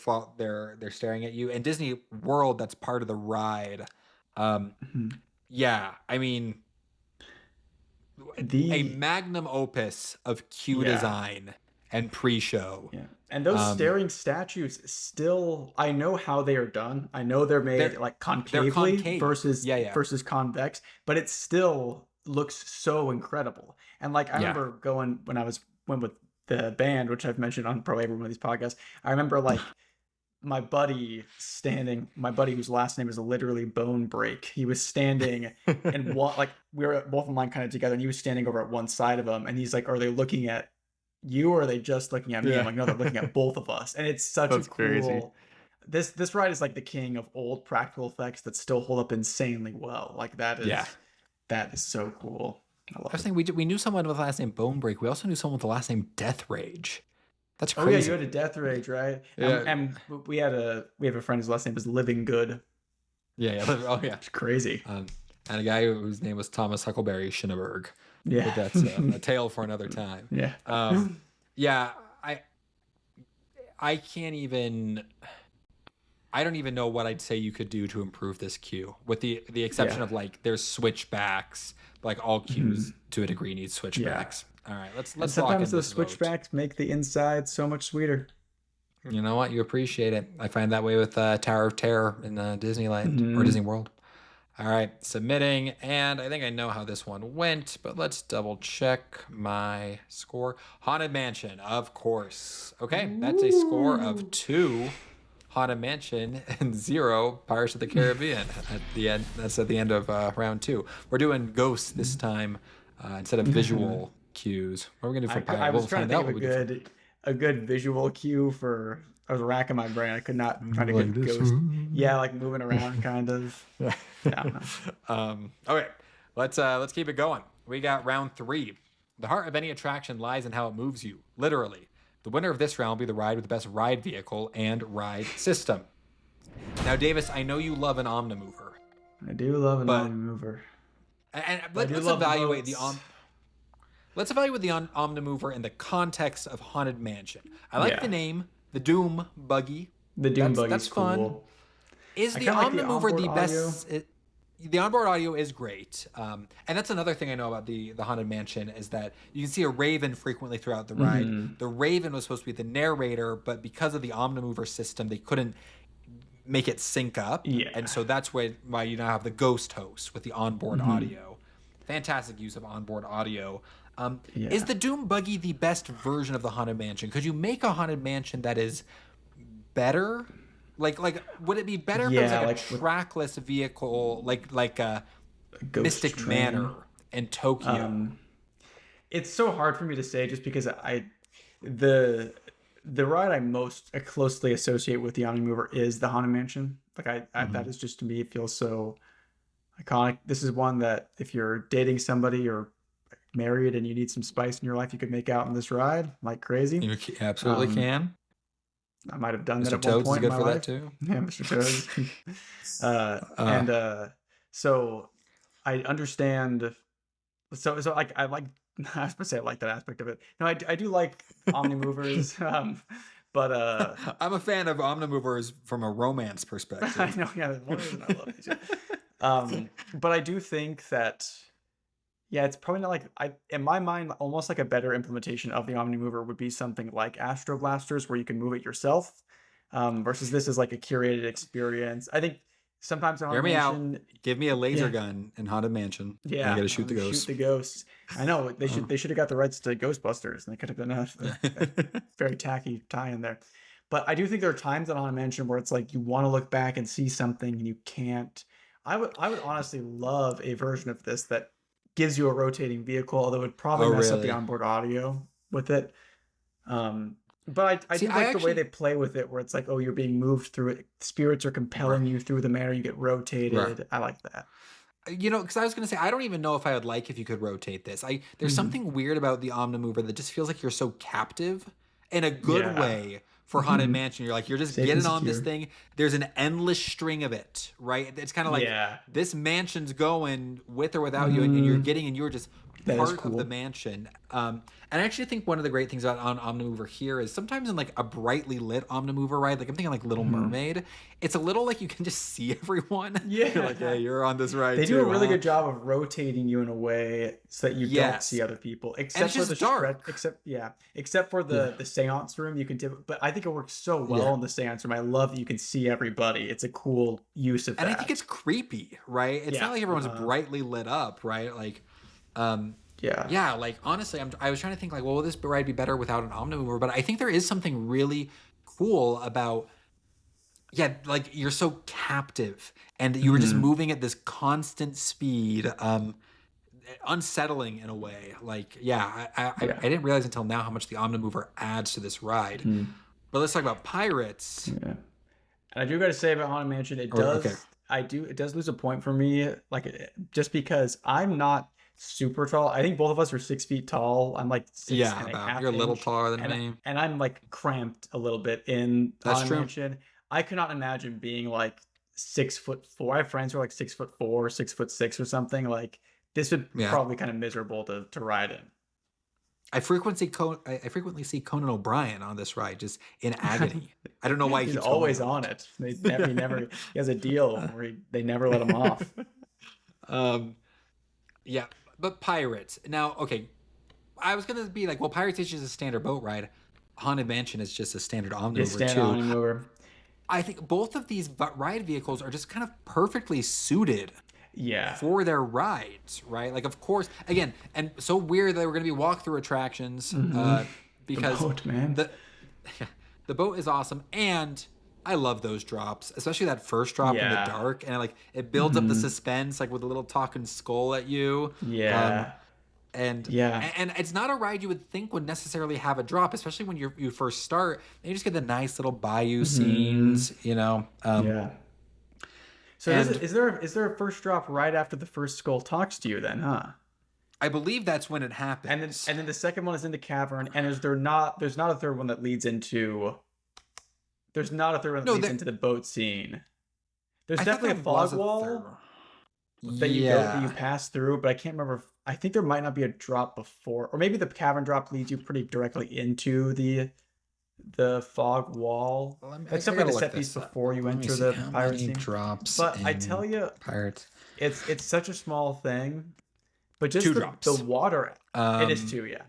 staring at you. And Disney World, that's part of the ride. Yeah, I mean, a magnum opus of queue design and pre-show. Yeah, and those staring statues still, I know how they are done. I know they're made like concavely versus convex, but it still looks so incredible. And like I remember going when I went with the band, which I've mentioned on probably every one of these podcasts. I remember like my buddy whose last name is literally Bone Break. He was standing and like we were both in line kind of together, and he was standing over at one side of him, and he's like, "Are they looking at you or are they just looking at me?" I'm like, "No, they're looking at both of us." And it's such a cool. Crazy. This ride is like the king of old practical effects that still hold up insanely well. Like that is so cool. I was thinking we knew someone with the last name Bone Break. We also knew someone with the last name Death Rage. That's crazy. Oh yeah, you had a Death Rage, right? Yeah. And we have a friend whose last name is Living Good. Yeah. Oh yeah. It's crazy. And a guy whose name was Thomas Huckleberry Schinneberg. Yeah. But that's a tale for another time. Yeah. Yeah. I can't even. I don't even know what I'd say you could do to improve this queue, with the exception of like there's switchbacks. Like all queues to a degree need switchbacks. All right, let's sometimes those switchbacks make the inside so much sweeter. You know what? You appreciate it. I find that way with Tower of Terror in Disneyland or Disney World. All right, submitting, and I think I know how this one went, but let's double check my score. Haunted Mansion, of course. Okay, that's a score of 2. Haunted Mansion and 0 Pirates of the Caribbean at the end. That's at the end of round 2. We're doing ghosts this time instead of visual cues. What are we gonna do for Pirates? I was trying to think of a good visual cue for. I was racking my brain. I could not find a good ghost. Yeah, like moving around, kind of. Yeah, I don't know. Okay, let's keep it going. We got round 3. The heart of any attraction lies in how it moves you, literally. The winner of this round will be the ride with the best ride vehicle and ride system. Now, Davis, I know you love an Omnimover. I do love an Omnimover. And let's evaluate the Omnimover in the context of Haunted Mansion. I like the name, the Doom Buggy. The Doom Buggy is fun. Cool. Is the Omnimover the best? The onboard audio is great. And that's another thing I know about the Haunted Mansion is that you can see a raven frequently throughout the ride. The raven was supposed to be the narrator, but because of the Omnimover system, they couldn't make it sync up. Yeah. And so that's why you now have the ghost host with the onboard audio. Fantastic use of onboard audio. Is the Doom Buggy the best version of the Haunted Mansion? Could you make a Haunted Mansion that is better? Like, would it be better if it was like a trackless vehicle, like a Mystic train. Manor in Tokyo? It's so hard for me to say just because the ride I most closely associate with the Omnimover is the Haunted Mansion. Like that is just, to me, it feels so iconic. This is one that if you're dating somebody or married and you need some spice in your life, you could make out on this ride like crazy. You absolutely can. I might have done that Mr. at one Toads is point in good my for that life. too. Yeah, Mr. Toads. So I understand. So like I like I was gonna say I like that aspect of it. No, I do like Omnimovers. But I'm a fan of Omnimovers from a romance I perspective. know, yeah, there's one reason I love these. But I do think that yeah, it's probably not like in my mind, almost like a better implementation of the Omnimover would be something like Astro Blasters, where you can move it yourself, versus this is like a curated experience. I think sometimes in Hear Haunted me out. Mansion, Give me a laser yeah, gun in Haunted Mansion. yeah, I gotta shoot the shoot ghost. the ghosts. I know they should have got the rights to Ghostbusters, and they could have done a very tacky tie in there. But I do think there are times in Haunted Mansion where it's like you want to look back and see something and you can't. I would honestly love a version of this that gives you a rotating vehicle, although it would probably mess up the onboard audio with it. But I do like the way they play with it, where it's like, oh, you're being moved through it. Spirits are compelling you through the manor. You get rotated. Right. I like that. You know, because I was going to say, I don't even know if I would like if you could rotate this. There's something weird about the Omnimover that just feels like you're so captive in a good way for Haunted Mansion. You're like, you're just getting on this thing. There's an endless string of it, right? It's kind of like this mansion's going with or without you, and you're just part of the mansion. And I actually think one of the great things about Omnimover here is sometimes in like a brightly lit Omnimover ride, like I'm thinking like Little Mermaid, it's a little like you can just see everyone. Yeah. You're like, hey, you're on this ride. They do a really good job of rotating you in a way so that you don't see other people. Except for the dark. Except for the seance room, you can do, but I think it works so well in the seance room. I love that you can see everybody. It's a cool use of that. And I think it's creepy, right? It's not like everyone's brightly lit up, right? Like like honestly, I was trying to think like, well, will this ride be better without an Omnimover? But I think there is something really cool about like you're so captive and you were just moving at this constant speed, unsettling in a way. Like I didn't realize until now how much the Omnimover adds to this ride. But let's talk about Pirates. And I do got to say about Haunted Mansion, it does lose a point for me, like just because I'm not super tall. I think both of us are 6 feet tall. I'm like 6.5. You're a little taller than me, and I'm like cramped a little bit in Haunted Mansion. I could not imagine being like 6'4". I have friends who are like 6'4", 6'6" or something. Like this would probably kind of miserable to ride in. I frequently see Conan O'Brien on this ride, just in agony. I don't know why he's always on it. He has a deal where they never let him off. But Pirates. Now, okay, I was gonna be like, well, Pirates is just a standard boat ride. Haunted Mansion is just a standard Omnimover too. Omnimover. I think both of these ride vehicles are just kind of perfectly suited for their rides, right? Like, of course, again, and so weird that we're going to be walkthrough attractions because the boat is awesome, and I love those drops, especially that first drop in the dark, and it builds up the suspense, like with a little talking skull at you. And it's not a ride you would think would necessarily have a drop, especially when you first start. And you just get the nice little bayou scenes, you know. So is there a first drop right after the first skull talks to you then, huh? I believe that's when it happens. And then the second one is in the cavern, and there's not a third one that leads into into the boat scene. There's definitely a fog wall that you pass through, but I can't remember. I think there might not be a drop before, or maybe the cavern drop leads you pretty directly into the fog wall. Except for the set piece before you enter the pirate scene. Drops, but I tell you, Pirates. It's such a small thing, but just 2 drops. The water. It is 2, yeah.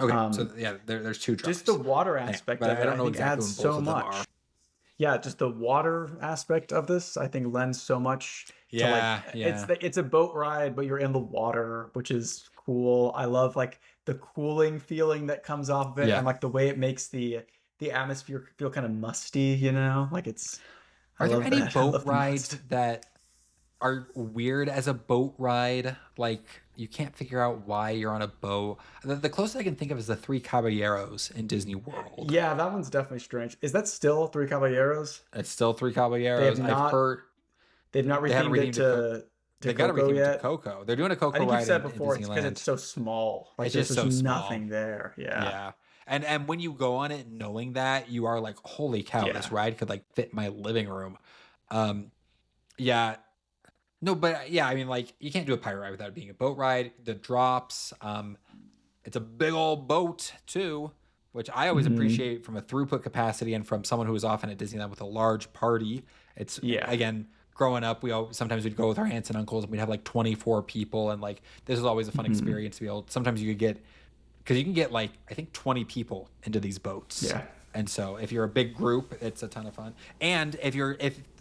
Okay, so there's 2 drops. Just the water aspect of it, I don't know think exactly adds so much. Yeah, just the water aspect of this, I think, lends so much. It's a boat ride, but you're in the water, which is cool. I love the cooling feeling that comes off of it, and the way it makes the atmosphere feel kind of musty. You know, Are there any boat rides that are weird as a boat ride? Like you can't figure out why you're on a boat. The closest I can think of is the 3 Caballeros in Disney World. Yeah, that one's definitely strange. Is that still 3 Caballeros? It's still 3 Caballeros. I've heard. they've not They haven't rethemed it redeemed it. to They got to Coco retheme it to yet. Coco. They're doing a I Coco think you've ride said in before it's because Disneyland. it's so small. Like It's there's just so just small. nothing there. Yeah. Yeah. And when you go on it knowing that, you are like, holy cow, Yeah. this ride could like fit my living room. Yeah. No, but yeah, I mean, like, you can't do a pirate ride without it being a boat ride. The drops, it's a big old boat too, which I always appreciate from a throughput capacity and from someone who was often at Disneyland with a large party. It's again, growing up, sometimes we'd go with our aunts and uncles and we'd have like 24 people, and like this was always a fun experience to be able. Sometimes you could get, because you can get like I think 20 people into these boats. Yeah. And so if you're a big group, it's a ton of fun. And if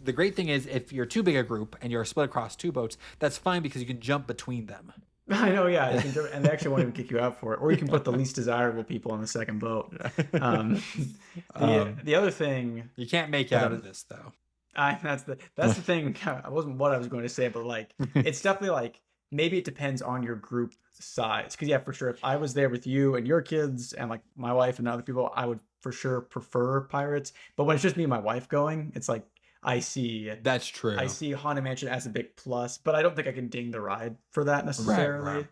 the great thing is if you're too big a group and you're split across two boats, that's fine because you can jump between them. I know, yeah. You can and they actually won't even kick you out for it. Or you can put the least desirable people on the second boat. The other thing you can't make out of this though. That's the thing. I wasn't what I was going to say, but like it's definitely like maybe it depends on your group size. Because yeah, for sure, if I was there with you and your kids and like my wife and other people, I would for sure prefer Pirates. But when it's just me and my wife going, it's like that's true. I see Haunted Mansion as a big plus, but I don't think I can ding the ride for that necessarily. Right.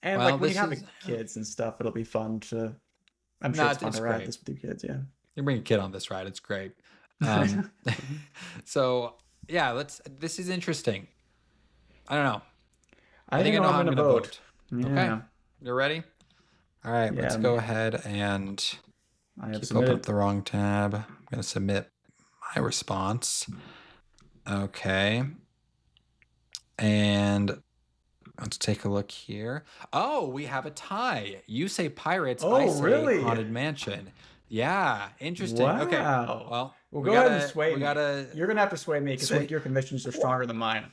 And well, like when you have kids and stuff, it'll be fun to. I'm sure it's fun to ride this with your kids. Yeah, you bring a kid on this ride; it's great. So yeah, this is interesting. I don't know. I think I know how I'm gonna vote. Yeah. Okay, you ready? All right, let's go ahead and keep open up the wrong tab. I'm gonna submit my response. Okay, and let's take a look here. Oh, we have a tie. You say Pirates. I say Haunted Mansion. Yeah, interesting. Wow. Okay, well, go ahead and sway me. You're gonna have to sway me because I think your convictions are stronger than mine.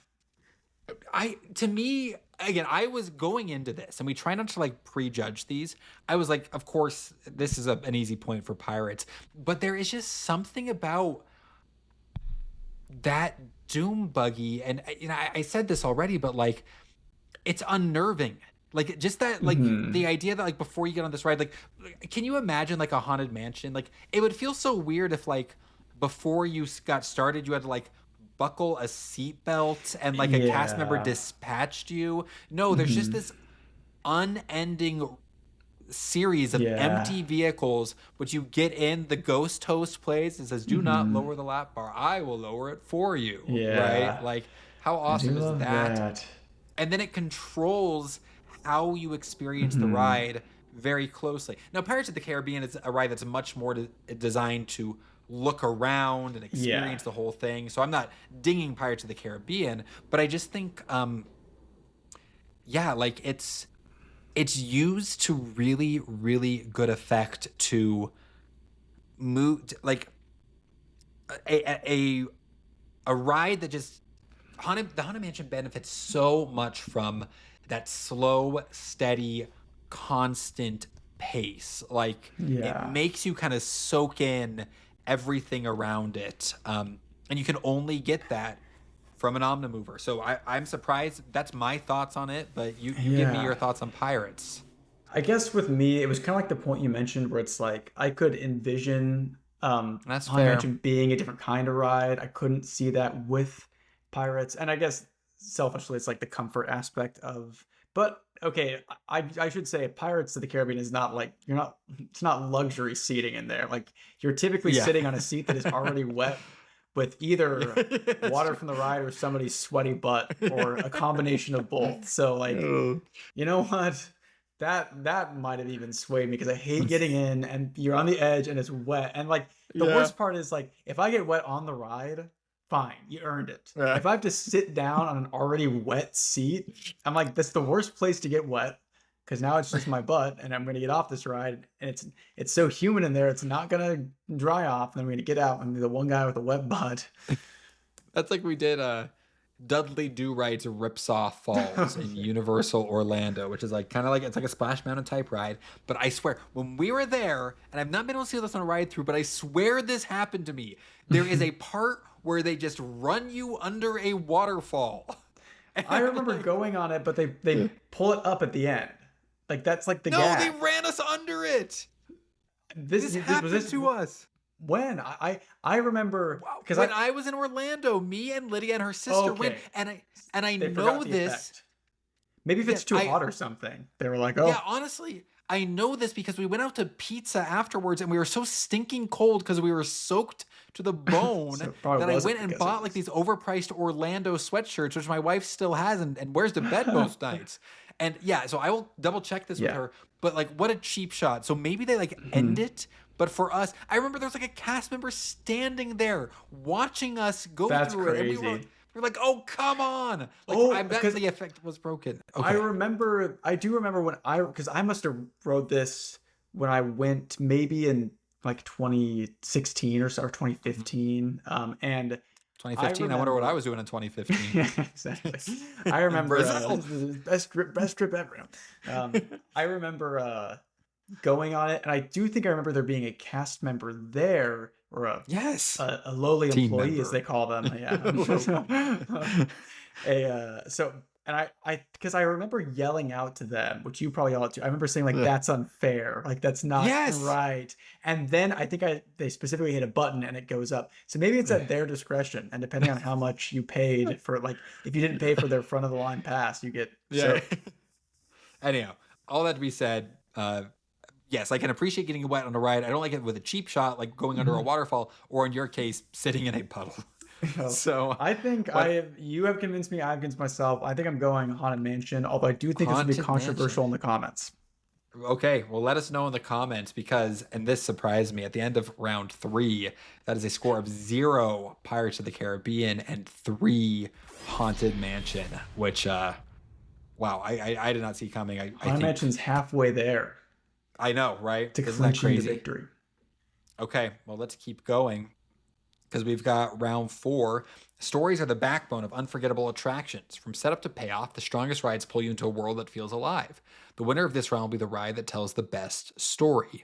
To me, again, I was going into this, and we try not to like prejudge these. I was like, of course, this is an easy point for Pirates, but there is just something about that Doom buggy, and I said this already, but like, it's unnerving. Like just that, like the idea that like before you get on this ride, like, can you imagine like a Haunted Mansion? Like it would feel so weird if like before you got started, you had to like buckle a seatbelt and like a cast member dispatched you. No, there's just this unending series of empty vehicles, which you get in, the ghost host plays and says, do not lower the lap bar. I will lower it for you. Right? Like how awesome is that? And then it controls how you experience the ride very closely. Now, Pirates of the Caribbean is a ride that's much more designed to look around and experience the whole thing. So I'm not dinging Pirates of the Caribbean, but I just think, like it's used to really, really good effect to move, like a ride that just the Haunted Mansion benefits so much from that slow, steady, constant pace. Like it makes you kind of soak in everything around it, and you can only get that from an Omnimover. So I'm surprised. That's my thoughts on it, but you give me your thoughts on Pirates. I guess with me, it was kind of like the point you mentioned where it's like I could envision Haunted Mansion being a different kind of ride. I couldn't see that with Pirates, and I guess selfishly it's like the comfort aspect of, but okay, I should say Pirates of the Caribbean is not like it's not luxury seating in there. Like you're typically sitting on a seat that is already wet with either water from the ride or somebody's sweaty butt or a combination of both. So like, you know what? That might have even swayed me because I hate getting in and you're on the edge and it's wet. And like the worst part is like if I get wet on the ride, fine, you earned it. If I have to sit down on an already wet seat, I'm like, that's the worst place to get wet because now it's just my butt and I'm going to get off this ride and it's so humid in there, it's not going to dry off. And I'm going to get out and be the one guy with a wet butt. That's like we did Dudley Do-Right's Ripsaw Falls in Universal Orlando, which is like kind of like, it's like a Splash Mountain type ride. But I swear, when we were there, and I've not been able to see this on a ride through, but I swear this happened to me. There is a part where they just run you under a waterfall. I remember going on it, but they pull it up at the end. Like that's like the gap. No, they ran us under it. This happened to us. when I remember because When I was in Orlando, me and Lydia and her sister went, okay, and I they know forgot the this. effect. Maybe if Yeah, it's too hot or something, they were like, yeah, oh, honestly, I know this because we went out to pizza afterwards and we were so stinking cold because we were soaked to the bone so it probably that I wasn't went and because of bought like this. these overpriced Orlando sweatshirts, which my wife still has and wears to bed most nights. And yeah, so I will double check this with Yeah. her. But like, what a cheap shot. So maybe they like end Mhm. it. But for us, I remember there was like a cast member standing there watching us go That's through it, and crazy. we were like, "Oh, come on!" Like Oh, I bet because the effect was broken. I Okay, remember, I do remember when because I must have rode this when I went maybe in like 2016 or so, or Mhm. 2015. And I 2015. I wonder what I remember, was doing in 2015. yeah, exactly. I remember, Brazil. this is the best trip ever. I remember, going on it, and I do think I remember there being a cast member there, or Yes. a lowly Team employee, as member. they call them. Yeah. So, and I because I remember yelling out to them, which you probably all do. I remember saying like, "That's unfair. Like that's not Yes. right." And then I think they specifically hit a button and it goes up. So maybe it's at their discretion, and depending on how much you paid for, like if you didn't pay for their front of the line pass, you get Yeah. soaked. Anyhow, all that to be said, yes, I can appreciate getting wet on a ride. I don't like it with a cheap shot, like going under a waterfall, or in your case, sitting in a puddle. So, So, I think but you have convinced me, I've convinced myself. I think I'm going Haunted Mansion, although I do think this will be Haunted Mansion. controversial in the comments. Okay, well, let us know in the comments because, and this surprised me, at the end of round 3, that is a score of 0 Pirates of the Caribbean and 3 Haunted Mansion, which, wow, I did not see coming. I Haunted think, Mansion's halfway there I know, right? to Isn't that clinching the crazy? victory. Okay, well, let's keep going because we've got round 4. Stories are the backbone of unforgettable attractions. From setup to payoff, the strongest rides pull you into a world that feels alive. The winner of this round will be the ride that tells the best story.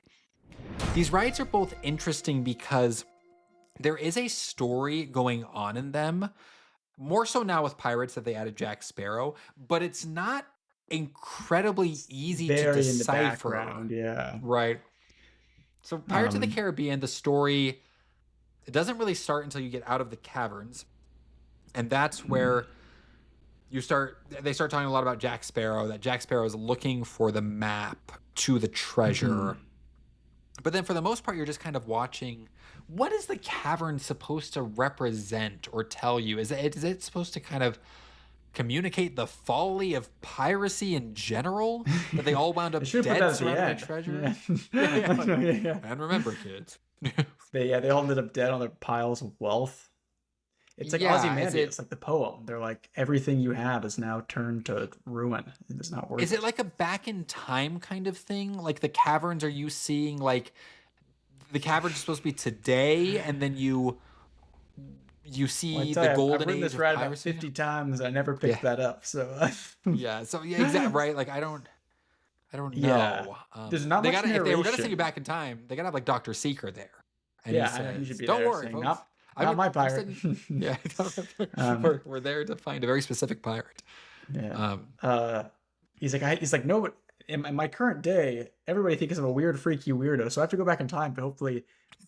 These rides are both interesting because there is a story going on in them, more so now with Pirates that they added Jack Sparrow, but it's not incredibly It's easy to very in the decipher, background, yeah. right? So, Pirates of the Um, Caribbean, the story, it doesn't really start until you get out of the caverns. And that's hmm, where they start talking a lot about Jack Sparrow, that Jack Sparrow is looking for the map to the treasure. hmm. But then for the most part, you're just kind of watching, what is the cavern supposed to represent or tell you? Is it supposed to kind of communicate the folly of piracy in general? That they all wound They up should have put that dead at the surrounded by end. treasure? Yeah, yeah. Yeah. Yeah. And remember, kids. They all ended up dead on their piles of wealth. It's like Yeah, is Ozymandias, it like the poem. They're like, everything you have is now turned to ruin. It is not is worth it it. like a back in time kind of thing? Like the caverns, are you seeing like the caverns are supposed to be today and then you Well, I see tell the you, I've golden written age this of ride about piracy? 50 times. I never Yeah. picked that up. So, Yeah. So yeah, exactly right. Like I don't yeah, know. there's not They much gotta if they were gonna send you narration. back in time, they gotta have like Dr. Seeker there. And he Yeah, I know you should says, be don't there worry, saying, folks. not my I'm pirate. sending yeah, um, we're there to find a very specific pirate. yeah. Um Uh, he's like, no, but in my current day, everybody thinks I'm a weird, freaky weirdo. So I have to go back in time to hopefully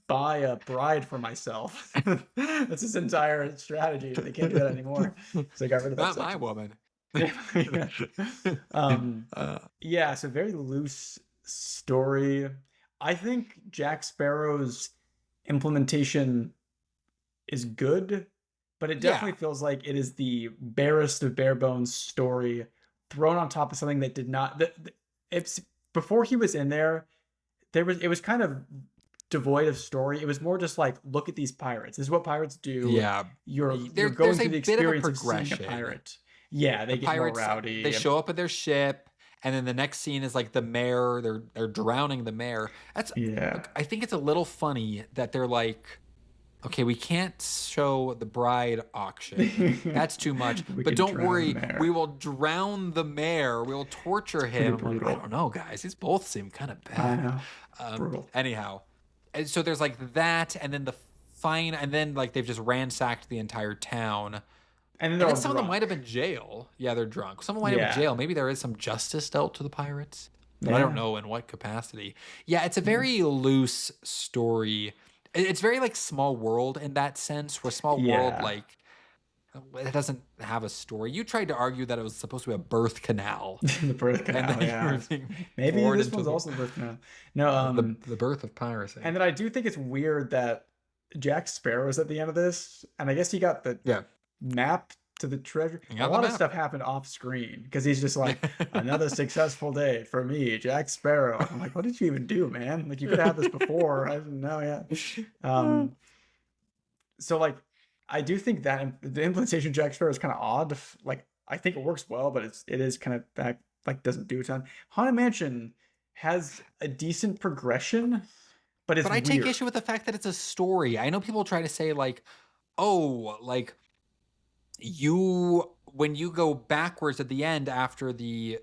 buy a bride for myself. That's his entire strategy. They can't do that anymore. So they got rid of that not my section. woman. Yeah. Um, uh, yeah, so very loose story. I think Jack Sparrow's implementation is good, but it yeah. definitely feels like it is the barest of bare bones story thrown on top of something that did not. It's before he was in there. It was kind of devoid of story. It was more just like, look at these pirates. This is what pirates do. Yeah. You're There's going a through the bit of a experience of seeing a progression. pirate. Yeah, The they get more pirates they rowdy. show up at their ship, and then the next scene is like the mayor. They're drowning the mayor. That's Yeah. I think it's a little funny that they're like, okay, we can't show the bride auction. That's too much. We But could don't drown the worry, mayor. we will drown the mayor. We will torture It's pretty him. I'm like, I brutal. don't know, guys. These both seem kind of I bad. know. Brutal. Anyhow, and so there's like that, and then the fine, and then like they've just ransacked the entire town. And then And they're then all some of them might have drunk. been jail. Yeah, they're drunk. Some of them might have been Yeah. jail. Maybe there is some justice dealt to the pirates, but I don't Yeah. know in what capacity. Yeah, it's a very loose story. It's very like Small World in that sense, where Small World, Yeah. like, it doesn't have a story. You tried to argue that it was supposed to be a birth canal, The birth and canal, then you were yeah. being Maybe poured this into one's the also the birth canal. No, the birth of piracy. and then I do think it's weird that Jack Sparrow's at the end of this, and I guess he got the Yeah, map to the treasure. you A got the lot of map. stuff happened off screen because he's just like, another successful day for me, Jack Sparrow. I'm like, what did you even do, man? Like, you could have had this before. I didn't know yet. So like, I do think that the implementation of Jack Sparrow is kind of odd. Like, I think it works well, but it is kind of back, like, doesn't do a ton. Haunted Mansion has a decent progression, but it's But I take weird. issue with the fact that it's a story. I know people try to say like, oh, like, when you go backwards at the end after the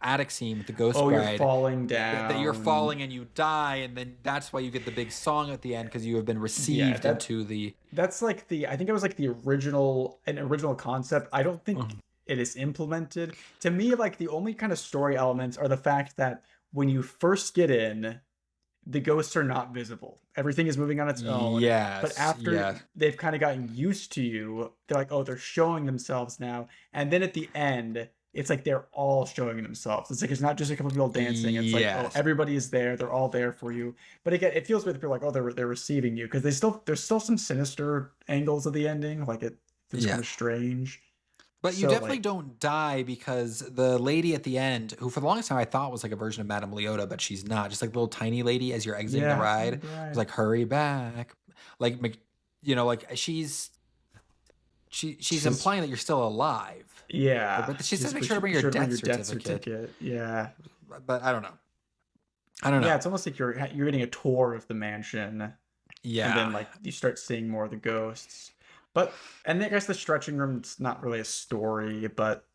attic scene with the ghost Oh, you're bride, falling that you're down. falling and you die, and then that's why you get the big song at the end, because you have been Yeah, received into the that's like I think it was like an original concept. I don't think it is implemented. To me, like the only kind of story elements are the fact that when you first get in, the ghosts are not visible. Everything is moving on its own. But after they've kind of gotten used to you, they're like, oh, they're showing themselves now. And then at the end, it's like they're all showing themselves. It's like it's not just a couple of people dancing. It's like, oh, everybody is there. They're all there for you. But again, it feels weird that people are like, oh, they're receiving you, because there's still some sinister angles of the ending. Like it's kind of strange. But you definitely don't die, because the lady at the end, who for the longest time I thought was like a version of Madame Leota, but she's not. Just like the little tiny lady as you're exiting the ride. It's like, hurry back. Like, like she's implying that you're still alive. Yeah. But she says make sure to bring your death certificate. Yeah. But I don't know. Yeah, it's almost like you're getting a tour of the mansion. Yeah. And then like you start seeing more of the ghosts. And I guess the stretching room, it's not really a story, but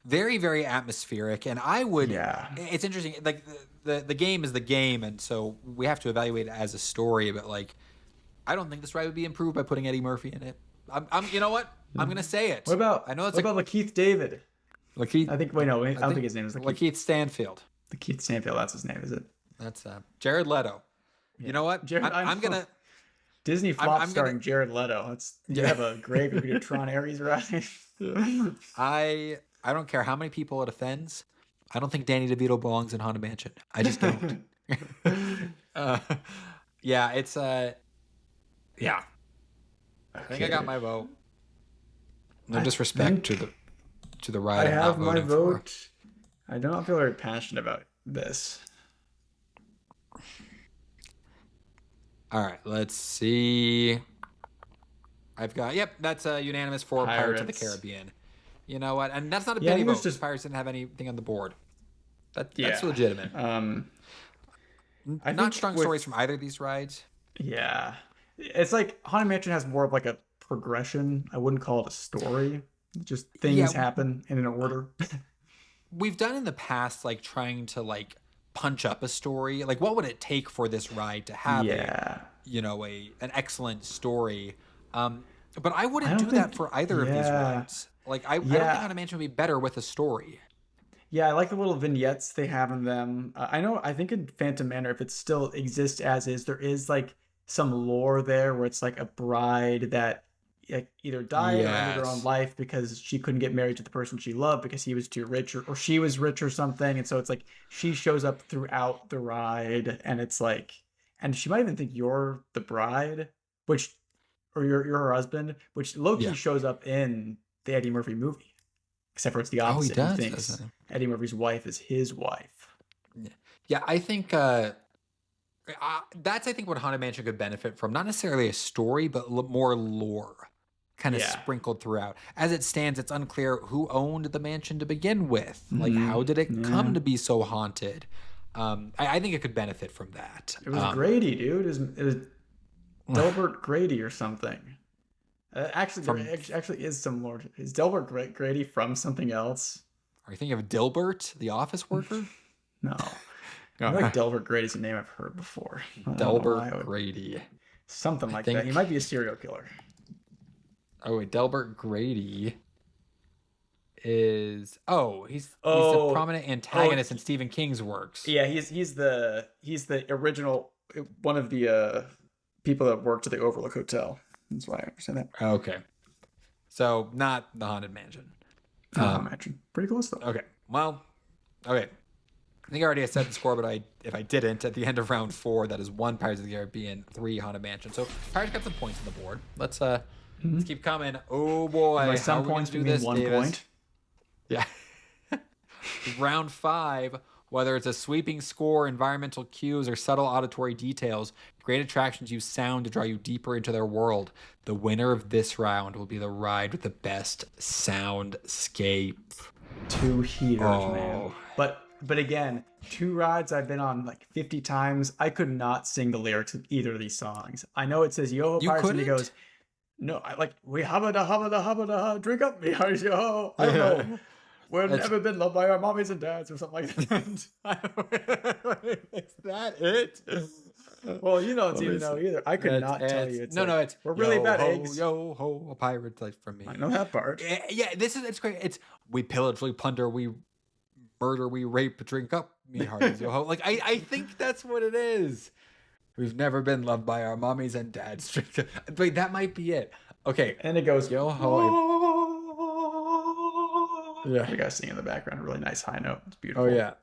very, very atmospheric. And it's interesting. Like the game is the game, and so we have to evaluate it as a story. But like, I don't think this ride would be improved by putting Eddie Murphy in it. You know what? I'm gonna say it. What about Lakeith David? Lakeith. I don't think his name is Lakeith Stanfield. Lakeith Stanfield, that's his name, is it? That's Jared Leto. Yeah. You know what? I'm gonna. Disney flop starring Jared Leto. You have a grave of your Tron Ares ride. I don't care how many people it offends. I don't think Danny DeVito belongs in Haunted Mansion. I just don't. Yeah, it's yeah. I think I got my vote. No disrespect to the ride. I have my vote. I don't feel very passionate about this. All right, let's see. I've got that's a unanimous for Pirates of the Caribbean. You know what? And that's not a pity vote. Just Pirates didn't have anything on the board. That's legitimate. Not strong stories from either of these rides. Yeah, it's like Haunted Mansion has more of like a progression. I wouldn't call it a story. Just things happen in an order. We've done in the past, like trying to like punch up a story. Like, what would it take for this ride to have an excellent story? But I wouldn't do that for either of these rides. Like, I don't think Haunted Mansion would be better with a story. Yeah, I like the little vignettes they have in them. I think in Phantom Manor, if it still exists as is, there is like some lore there where it's like a bride that either died or ended her own life because she couldn't get married to the person she loved because he was too rich, or she was rich or something. And so it's like she shows up throughout the ride, and it's like, and she might even think you're the bride, or you're her husband, which low-key shows up in the Eddie Murphy movie. Except for it's the opposite. He does, he thinks Eddie Murphy's wife is his wife. Yeah, I think that's I think what Haunted Mansion could benefit from. Not necessarily a story, but more lore kind of sprinkled throughout. As it stands, it's unclear who owned the mansion to begin with. Like, how did it come to be so haunted? I think it could benefit from that. It was Grady, dude. It was Delbert Grady or something. Actually is some lore. Is Delbert Grady from something else? Are you thinking of Dilbert, the office worker? No. I feel like Delbert Grady's a name I've heard before. Delbert Grady. Something like that. He might be a serial killer. Oh, wait. Delbert Grady is... he's the prominent antagonist in Stephen King's works. Yeah, he's the original one of the people that worked at the Overlook Hotel. That's why I understand that. Okay. So not the Haunted Mansion. I imagine pretty close though. Okay. Well, okay. I think I already said the score, but if I didn't, at the end of round 4, that is 1 Pirates of the Caribbean, 3 Haunted Mansion. So Pirates got some points on the board. Let's keep coming. Oh boy, by some points do this, 1 Davis? point. Yeah. Round 5. Whether it's a sweeping score, environmental cues, or subtle auditory details, great attractions use sound to draw you deeper into their world. The winner of this round will be the ride with the best soundscape. 2 heaters, man. But again, 2 rides I've been on like 50 times. I could not sing the lyrics of either of these songs. I know it says Yo-Ho Pirates and he goes, no, I like, we hubba da, drink up me, yo. I don't know. We've never been loved by our mommies and dads or something like that. Is that it? Well, you don't even know either. I could not tell you. It's we're really bad eggs. Yo ho, a pirate like from me. I know that part. Yeah, it's great. It's we pillage, we plunder, we murder, we rape, drink up, me hearties, yo ho. Like I think that's what it is. We've never been loved by our mommies and dads. Wait, that might be it. Okay, and it goes yo ho. Yeah, we got singing in the background, a really nice high note. It's beautiful. Oh yeah.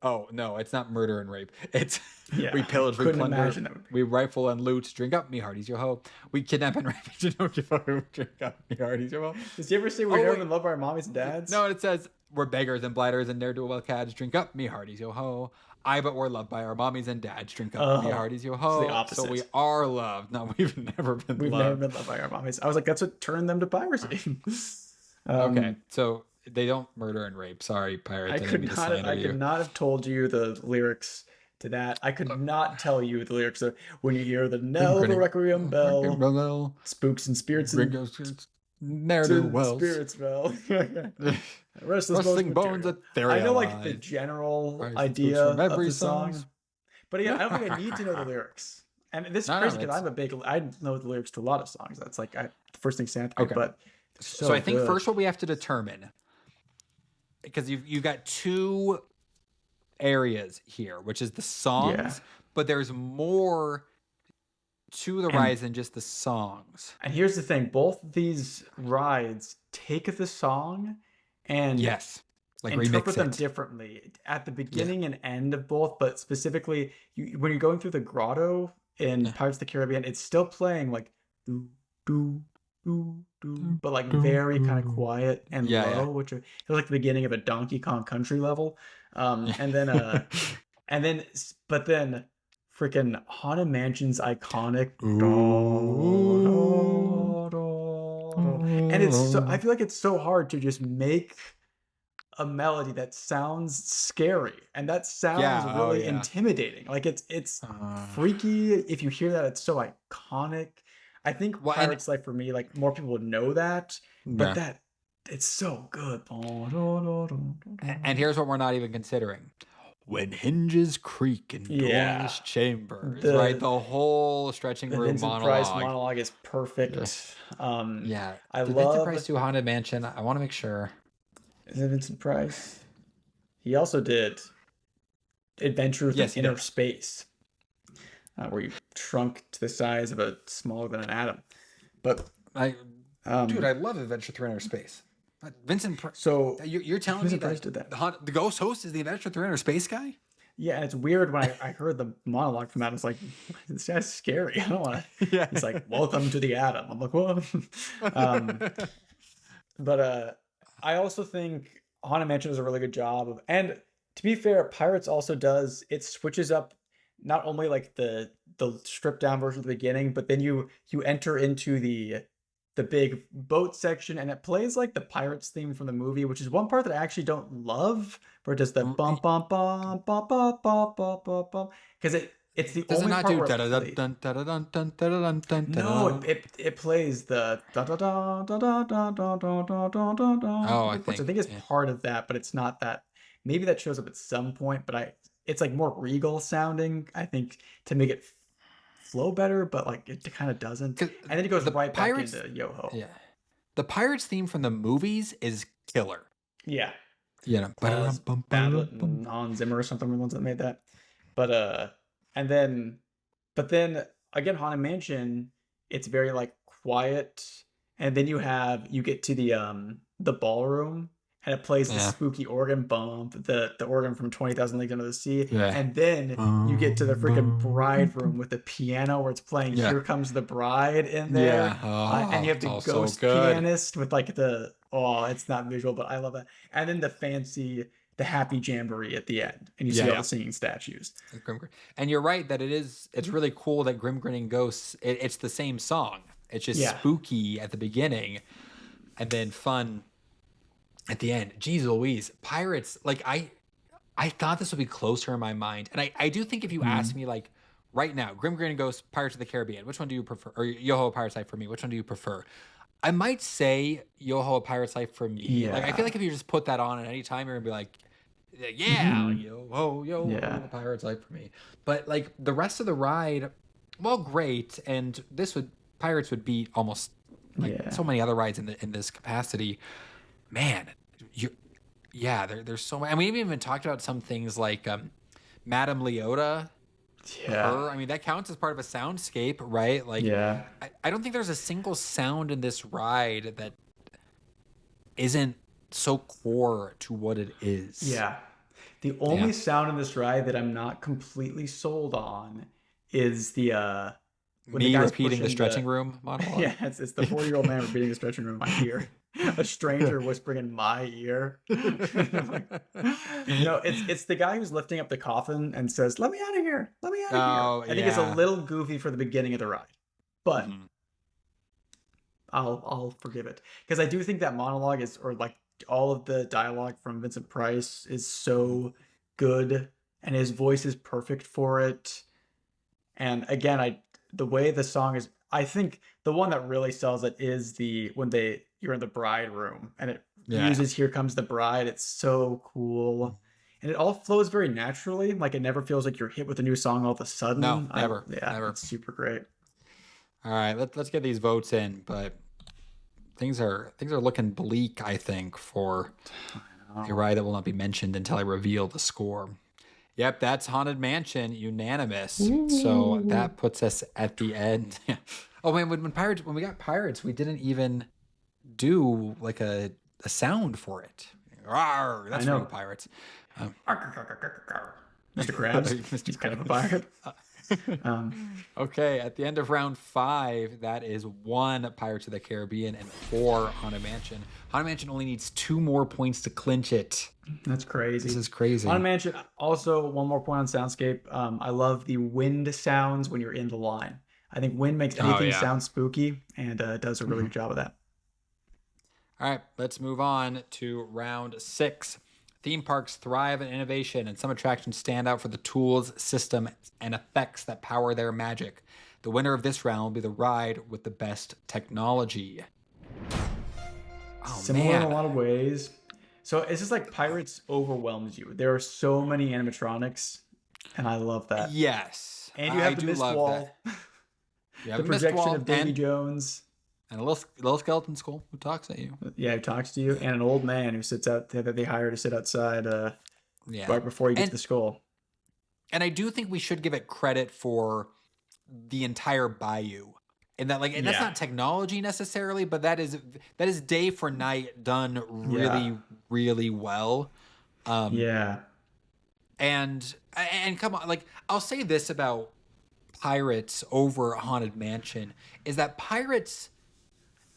Oh no, it's not murder and rape. It's we pillage, we plunder, we rifle and loot. Drink up, me hearties, yo ho. We kidnap and rape. You don't give a hoot. Drink up, me hearties, yo ho. Does you ever say we never been loved by our mommies and dads? No, it says we're beggars and blighters and ne'er-do-well cads. Drink up, me hearties, yo ho. But we're loved by our mommies and dads. Drink up, me hearties, yo ho. It's the opposite. So we are loved. No, we've never been loved. We've never been loved by our mommies. I was like, that's what turned them to piracy. Okay, so they don't murder and rape. Sorry, pirates. I could not have told you the lyrics to that. I could not tell you the lyrics of when you hear the knell of a requiem bell, spooks and spirits and ne'er-do-wells. Spirits bell. Restless bones. I know like the general idea of the song, but again, I don't think I need to know the lyrics. And this is crazy because I know the lyrics to a lot of songs. That's like the first thing stands out. But so I think first what we have to determine, because you've got 2 areas here, which is the songs, but there's more to the rides than just the songs. And here's the thing: both these rides take the song and interpret them differently at the beginning and end of both. But specifically, when you're going through the grotto in Pirates of the Caribbean, it's still playing like do do do do, but like very kind of quiet and low, which is like the beginning of a Donkey Kong Country level. And then freaking Haunted Mansion's iconic and it's so, I feel like it's so hard to just make a melody that sounds scary, and that sounds really intimidating. Like it's freaky. If you hear that, it's so iconic. I think Pirates Life for me, like more people would know that, but that it's so good. And here's what we're not even considering: when hinges creak in doorless chambers, right? The whole stretching room Vincent monologue. Price monologue is perfect. I love Vincent Price do Haunted Mansion. I want to make sure. Is it Vincent Price? He also did Adventure in Inner Space, where you shrunk to the size of a smaller than an atom. But dude, I love Adventure Through Inner Space. Vincent Price. So you're telling me that the Ghost Host is the Adventure Through Inner Space guy? Yeah, and it's weird when I heard the monologue from that. It's like, this guy's scary. I don't want to. He's like, welcome to the atom. I'm like, what? But I also think Haunted Mansion does a really good job of, and to be fair, Pirates also does. It switches up not only like the stripped down version at the beginning, but then you enter into the big boat section, and it plays like the Pirates theme from the movie, which is one part that I actually don't love, where it does the bum bum bum bum bum bum bum bum bum, because it's the only part where no, it plays the da da da da da da da da da da da. I think it's part of that, but it's not that. Maybe that shows up at some point, but it's like more regal sounding, I think, to make it flow better, but like it kind of doesn't. And then it goes right back into Yo-Ho. Yeah, the Pirates theme from the movies is killer. Yeah, you know, Badlet and Hans Zimmer or something were the ones that made that. But and then but then again, Haunted Mansion, it's very like quiet, and then you get to the ballroom, and it plays the Yeah. spooky organ bump, the organ from 20,000 Leagues Under the Sea, Yeah. and then you get to the freaking bride room with the piano where it's playing Yeah. Here Comes the Bride in Yeah. there, Oh, and you have it's the all so ghost good. pianist with like it's not visual, but I love that, and then the happy jamboree at the end, and you see all the singing statues. And you're right that it's really cool that Grim Grinning Ghosts, it's the same song. It's just spooky at the beginning and then fun at the end. Jeez Louise, Pirates, like I thought this would be closer in my mind. And I do think if you ask me like right now, Grim Grinning Ghosts, Pirates of the Caribbean, which one do you prefer? Or Yoho, Pirate's Life for me, which one do you prefer? I might say Yoho, Pirate's Life for me. Yeah. Like I feel like if you just put that on at any time, you're gonna be like, yeah, yo, Yeah. Pirate's Life for me. But like the rest of the ride, well, great. And Pirates would beat almost like so many other rides in this capacity. Man, there's so many. And we even talked about some things like Madame Leota. Yeah. I mean, that counts as part of a soundscape, right? Like, I don't think there's a single sound in this ride that isn't so core to what it is. Yeah. The only sound in this ride that I'm not completely sold on is the when me the guy's repeating the pushing stretching room monologue. Yeah, it's the 40-year-old man repeating the stretching room in my ear. A stranger whispering in my ear. No, it's the guy who's lifting up the coffin and says, "Let me out of here. Let me out of here." I think it's a little goofy for the beginning of the ride. But I'll forgive it. Because I do think that monologue like all of the dialogue from Vincent Price is so good, and his voice is perfect for it. And again, the way the song is, I think the one that really sells it is when you're in the bride room and it uses Here Comes the Bride. It's so cool. And it all flows very naturally. Like it never feels like you're hit with a new song all of a sudden. No, never. Never. It's super great. All right, let's get these votes in, but things are looking bleak, I think, for a ride that will not be mentioned until I reveal the score. Yep, that's Haunted Mansion, unanimous. Ooh. So that puts us at the end. Oh man, when we got Pirates, we didn't even do like a sound for it. Rawr, that's for you, Pirates. Mr. Krabs. He's kind of a pirate. Okay, at the end of round 5, that is 1 Pirates of the Caribbean and 4 Haunted Mansion. Haunted Mansion only needs 2 more points to clinch it. That's crazy. This is crazy. Haunted Mansion, also one more point on soundscape. I love the wind sounds when you're in the line. I think wind makes anything sound spooky, and does a really good job of that. All right, let's move on to round 6. Theme parks thrive in innovation, and some attractions stand out for the tools, system, and effects that power their magic. The winner of this round will be the ride with the best technology. Similar in a lot of ways. So it's just like Pirates overwhelms you. There are so many animatronics, and I love that. Yes. And you have the mist wall. The projection of Davy Jones. And a little skeleton skull who talks at you. Yeah, who talks to you. And an old man who sits out there that they hire to sit outside right before you get to the skull. And I do think we should give it credit for the entire bayou. And that and that's not technology necessarily, but that is day for night done really, really well. And come on, I'll say this about Pirates over Haunted Mansion is that Pirates,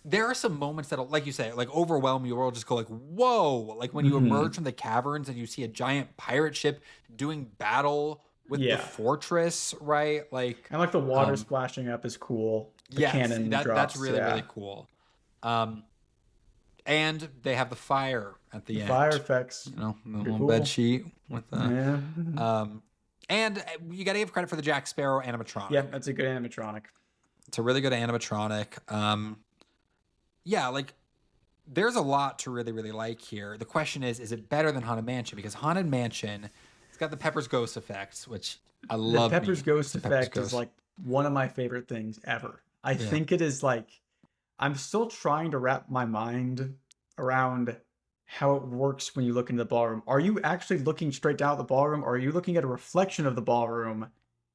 there are some moments that'll, like you say, overwhelm you, or will just go whoa, when you emerge from the caverns and you see a giant pirate ship doing battle with the fortress, right? And the water splashing up is cool. The cannon drops. That's really, really cool. And they have the fire at the end. Fire effects. The little bed sheet with the and you got to give credit for the Jack Sparrow animatronic. Yeah, that's a good animatronic. It's a really good animatronic. There's a lot to really, really like here. The question is it better than Haunted Mansion? Because Haunted Mansion, it's got the Pepper's Ghost effects, which I love. The Pepper's Ghost effect is one of my favorite things ever. I think it is I'm still trying to wrap my mind around how it works when you look into the ballroom. Are you actually looking straight down at the ballroom, or are you looking at a reflection of the ballroom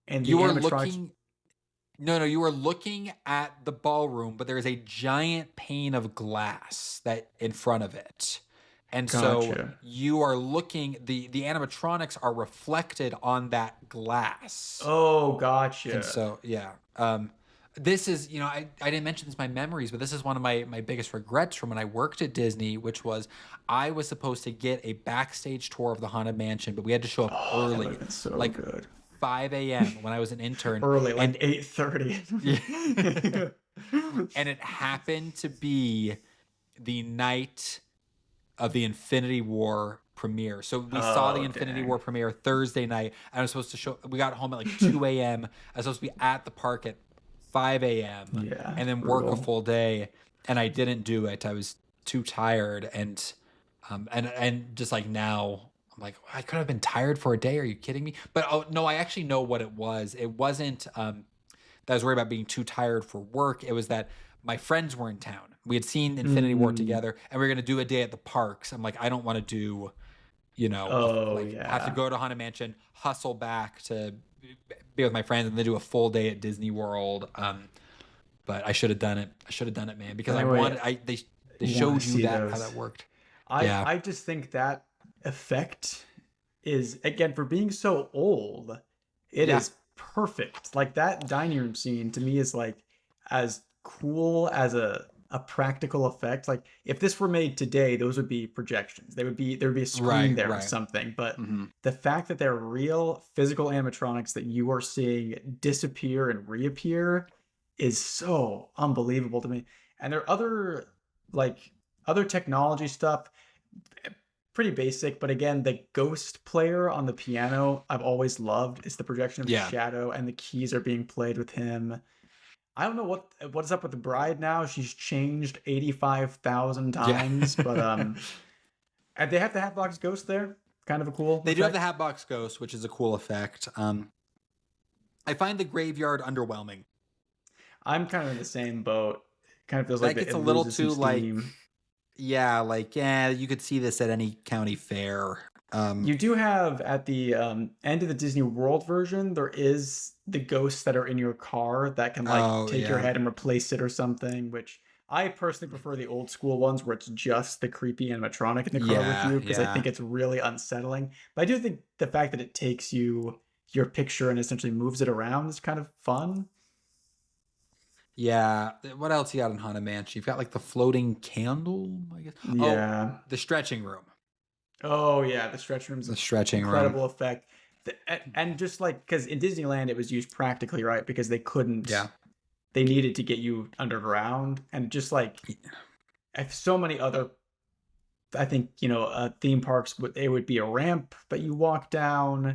and the You are animatronics? looking No, you are looking at the ballroom, but there is a giant pane of glass that in front of it. And so Gotcha. you are looking, the animatronics are reflected on that glass. Oh, And gotcha. so, yeah. This is, I didn't mention this in my memories, but this is one of my biggest regrets from when I worked at Disney, which was I was supposed to get a backstage tour of the Haunted Mansion, but we had to show up Oh, that would have early, been so like good. 5 a.m. when I was an intern. Early, like And 8:30. yeah. And it happened to be the night of the Infinity War premiere. So we saw the Oh, Infinity dang. War premiere Thursday night. And I was supposed to show, we got home at like 2 a.m. I was supposed to be at the park at 5 a.m. Yeah, and then work a brutal. full day. And I didn't do it. I was too tired. And just like now, I'm like, I could have been tired for a day. Are you kidding me? But oh no, I actually know what it was. It wasn't that I was worried about being too tired for work. It was that my friends were in town. We had seen Infinity War Mm. together, and we were gonna do a day at the parks. I'm like, I don't want to do, Oh, like have to yeah. go to Haunted Mansion, hustle back to be with my friends, and then do a full day at Disney World. But I should have done it. I should have done it, man, because I Anyway, wanted. They want to showed you see that how those. that worked. I Yeah, I just think that effect is, again, for being so old, it yeah, is perfect. Like that dining room scene to me is like as cool as a practical effect. Like if this were made today, those would be projections. There would be a screen right, there or right. something. But Hmm. the fact that they're real physical animatronics that you are seeing disappear and reappear is so unbelievable to me. And there are like other technology stuff, pretty basic, but again, the ghost player on the piano I've always loved. It's the projection of his Yeah, shadow and the keys are being played with him. I don't know what is up with the bride now. She's changed 85,000 yeah. times, but and they have the Hatbox Ghost there. Kind of a cool They do have the effect. Hatbox Ghost, which is a cool effect. I find the graveyard underwhelming. I'm kind of in the same boat. Kind of feels like That gets it a little loses some too like, steam. yeah, like yeah, you could see this at any county fair. You do have at the end of the Disney World version, there is the ghosts that are in your car that can like Oh take your yeah, head and replace it or something, which I personally prefer the old school ones where it's just the creepy animatronic in the car with yeah, you because I yeah, think it's really unsettling. But I do think the fact that it takes your picture and essentially moves it around is kind of fun. yeah. What else you got in Haunted Mansion? You've got like the floating candle, I guess. Oh, Yeah. the stretching room. Oh yeah, the stretch room's The stretching room. incredible effect. And just like because in Disneyland it was used practically, right? Because Yeah. they needed to get you underground, and just like so many other, I think, theme parks would, it would be a ramp that you walk down.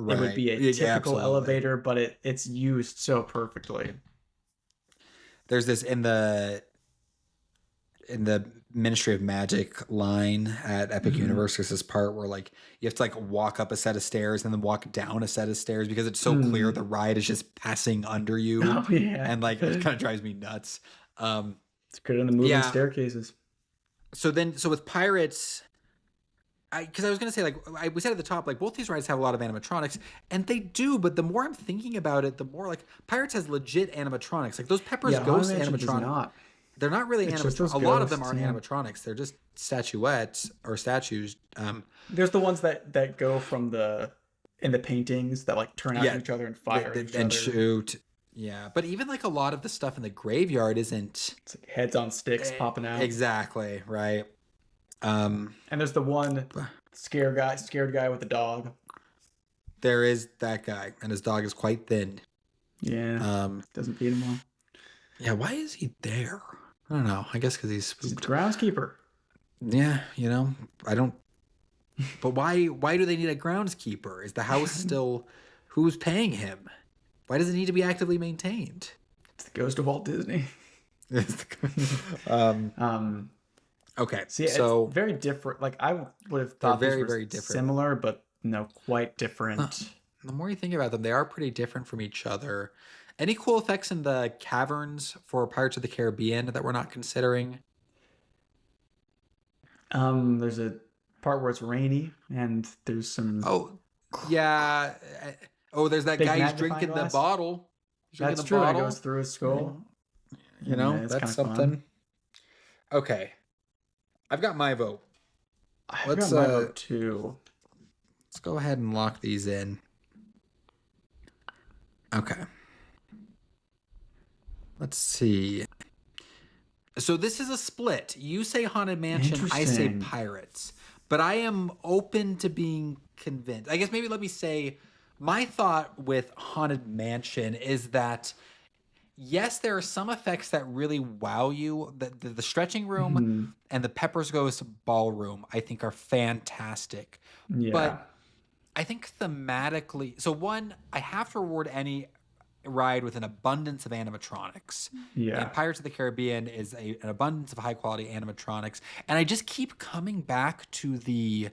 It would Right. be a Yeah, typical absolutely. elevator, but it's used so perfectly. There's this in the Ministry of Magic line at Epic Mhm. Universe. There's this part where like you have to like walk up a set of stairs and then walk down a set of stairs because it's so clear Mm. the ride is just passing under you, Oh yeah, and like it kind of drives me nuts. Um, it's good in the moving yeah. staircases. So with Pirates, because I was gonna say we said at the top, like both these rides have a lot of animatronics, and they do. But the more I'm thinking about it, the more like Pirates has legit animatronics. Like those Pepper's Yeah, Haunted Ghost Mansion does animatronic, not. they're not really It's just animatronic. those A lot of them ghosts. aren't Yeah. animatronics. They're just statuettes or statues. There's the ones that go from the in the paintings that like turn out Yeah, to each other and fire at each and other. shoot. Yeah, but even like a lot of the stuff in the graveyard isn't It's like heads on sticks popping out. exactly right. Um, And there's the one scared guy with the dog. there is that guy, and his dog is quite thin. Yeah, Um, doesn't feed him well. yeah, why is he there? I don't know. I guess because he's He's the spooked. groundskeeper. Yeah, I don't. But why do they need a groundskeeper? Is the house still? Who's paying him? Why does it need to be actively maintained? It's the ghost of Walt Disney. um. Um, Okay, so yeah, it's so very different. Like I would have they're thought these very were very different. similar, but no, quite Huh. different. The more you think about them, they are pretty different from each other. Any cool effects in the caverns for Pirates of the Caribbean that we're not considering? There's a part where it's rainy and there's some Oh, yeah. Oh, there's that big guy who's magnifying drinking the glass. bottle. He's drinking That's the true, and it goes bottle. through his skull. You And know, it's kind that's of fun. something. Okay, I've got my vote. I've got Let's my uh, vote too. let's go ahead and lock these in. Okay. Let's see. So this is a split. You say Haunted Mansion, I say Interesting. Pirates. But I am open to being convinced. I guess maybe let me say my thought with Haunted Mansion is that yes, there are some effects that really wow you. The stretching room Mhm. and the Pepper's Ghost ballroom, I think, are fantastic. Yeah. But I think thematically, so one, I have to reward any ride with an abundance of animatronics. And Yeah. Pirates of the Caribbean is an abundance of high quality animatronics. And I just keep coming back to the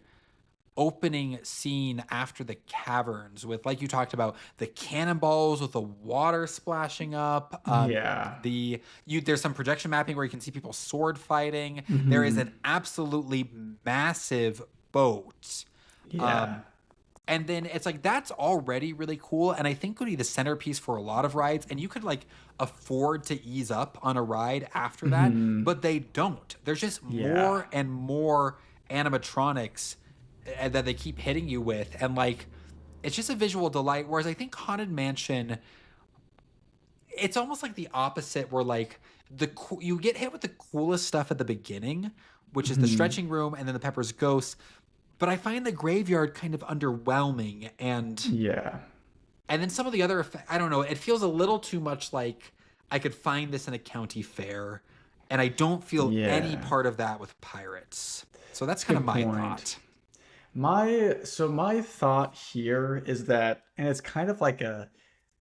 opening scene after the caverns with, like you talked about, the cannonballs with the water splashing up. Yeah. There's some projection mapping where you can see people sword fighting. There is Mhm. an absolutely massive boat. Yeah. Um, and then it's like that's already really cool, and I think would be the centerpiece for a lot of rides. And you could like afford to ease up on a ride after that, Mhm. but they don't. There's just Yeah. more and more animatronics that they keep hitting you with, and like it's just a visual delight. Whereas I think Haunted Mansion, it's almost like the opposite, where like you get hit with the coolest stuff at the beginning, which is the Mhm. stretching room and then the Pepper's Ghost, but I find the graveyard kind of underwhelming, Yeah. and then some of the other I don't know, it feels a little too much like I could find this in a county fair, and I don't feel any Yeah. part of that with Pirates. So that's It's a kind of good my point. thought. My thought here is that, and it's kind of like a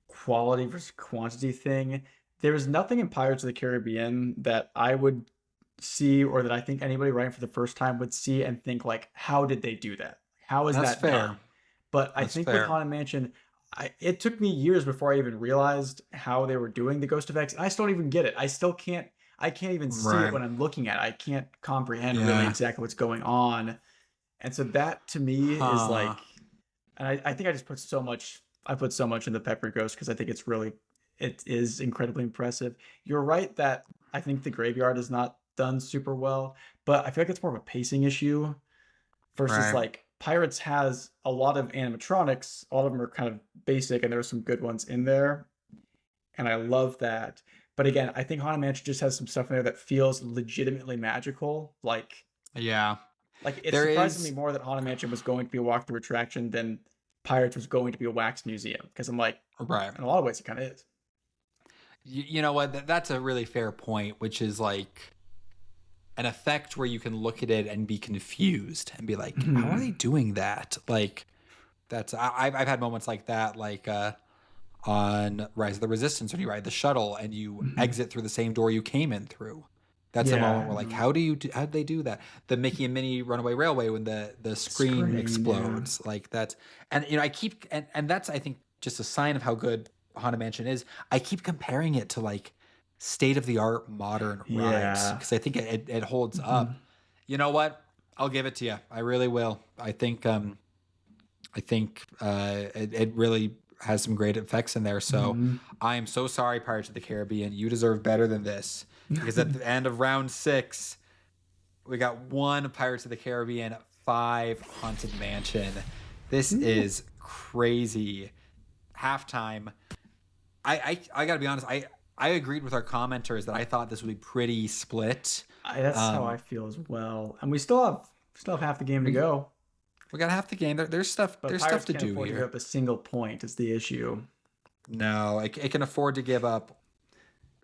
quality versus quantity thing. There was nothing in Pirates of the Caribbean that I would see, or that I think anybody writing for the first time would see and think like, how did they do that? How is That's that done? fair. But I That's think with fair. Haunted Mansion, it took me years before I even realized how they were doing the ghost effects. I still don't even get it. I can't even see it Right. when I'm looking at it. I can't comprehend really Yeah. exactly what's going on. And so that to me is Huh. like, and I think I just I put so much in the Pepper Ghost because I think it is incredibly impressive. You're right that I think the graveyard is not done super well, but I feel like it's more of a pacing issue versus Right. like Pirates has a lot of animatronics. All of them are kind of basic, and there are some good ones in there, and I love that. But again, I think Haunted Mansion just has some stuff in there that feels legitimately magical. Yeah. Like it There surprises me is. more that Haunted Mansion was going to be a walk-through attraction than Pirates was going to be a wax museum. Because I'm like, Right. in a lot of ways, it kind of is. You know what? That's a really fair point, which is like an effect where you can look at it and be confused and be like, how are they doing that? Like, I've had moments like that, like on Rise of the Resistance when you ride the shuttle and you exit through the same door you came in through. That's a moment Yeah. where like, how do they do that? The Mickey and Minnie Runaway Railway when the screen Screen, yeah. explodes, like that. And I keep and that's I think just a sign of how good Haunted Mansion is. I keep comparing it to like state of the art modern rides Yeah. because I think it holds up. Mhm. You know what? I'll give it to you. I really will. I think it really has some great effects in there. So Mhm. I am so sorry, Pirates of the Caribbean. You deserve better than this because at the end of round 6, we got 1 Pirates of the Caribbean, 5 Haunted Mansion. This Ooh. is crazy. Halftime. I gotta be honest. I agreed with our commenters that I thought this would be pretty split. That's how I Um, feel as well. And we still have half the game to we go. we got half the game. But There's stuff Pirates to can't do afford to give here. up a single point is the issue. No, it can afford to give up.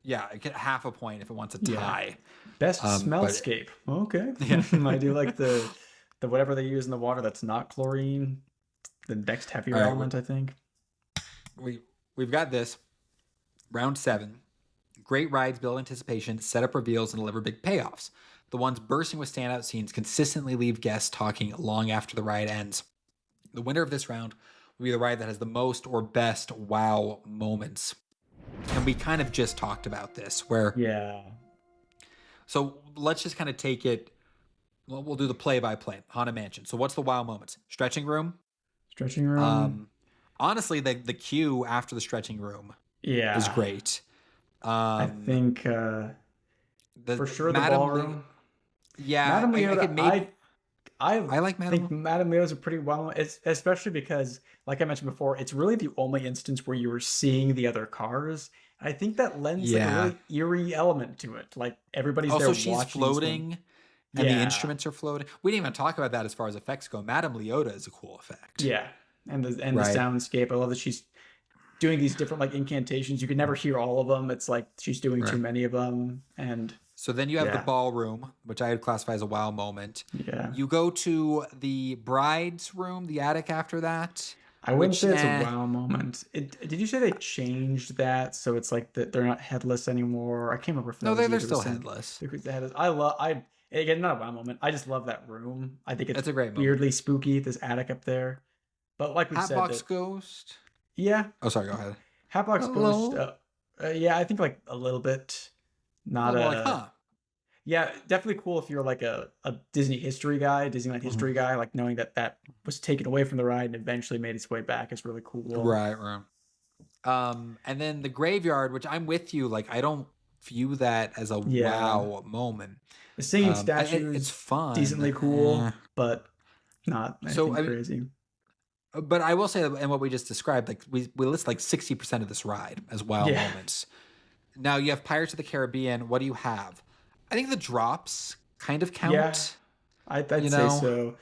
Yeah, it get half a point if it wants a Yeah. tie. Best But smellscape. Okay. yeah, I do like the whatever they use in the water that's not chlorine. The next all heavier right, element, I think. we we've got this round 7. Great rides build anticipation, set up reveals, and deliver big payoffs. The ones bursting with standout scenes consistently leave guests talking long after the ride ends. The winner of this round will be the ride that has the most or best wow moments. And we kind of just talked about this, where Yeah. so let's just kind of take it Well, we'll do the play-by-play. Haunted Mansion. So what's the wow moments? Stretching room. Stretching room. Honestly, the queue after the stretching room is Yeah. great. I think The for sure the Madame ballroom. yeah, Madame I Leota, could maybe I I like think Madame. Madame Leota's a pretty well, it's, especially because, like I mentioned before, it's really the only instance where you were seeing the other cars. I think that lends like a Yeah. really eerie element to it. Like everybody's there Also, she's watching this one. floating, and the Yeah, instruments are floating. We didn't even talk about that as far as effects go. Madame Leota is a cool effect, yeah, and the right? soundscape. I love that she's doing these different like incantations. You can never hear all of them. It's like she's doing too Right. many of them, and So then you have the yeah, ballroom, which I would classify as a wow moment. yeah. You go to the bride's room, the attic after that, I wouldn't which say it's a wow moment. Did you say they changed that so it's like that they're not headless anymore? I can't remember if that no, was they're you. There was still some headless. because they had this. I again not a wow moment. I just love that room. I think it's That's a great moment. weirdly spooky. This attic up there, but like we said, Hatbox that Ghost. yeah, Oh, sorry. Go ahead. Hatbox Ghost. Hello. Yeah, I think like a little bit. A Not little like, a huh? yeah, definitely cool if you're like a Disney history guy, Disneyland history Mhm. guy. Like knowing that that was taken away from the ride and eventually made its way back is really cool. Right, right. And then the graveyard, which I'm with you. Like, I don't view that as a Yeah. wow moment. The singing It's statues fun. decently cool, but not So anything I mean, crazy. but I will say that in what we just described, like we list like 60% of this ride as wow Yeah, moments. Now you have Pirates of the Caribbean. What do you have? I think the drops kind of yeah, count. I'd You say know? so.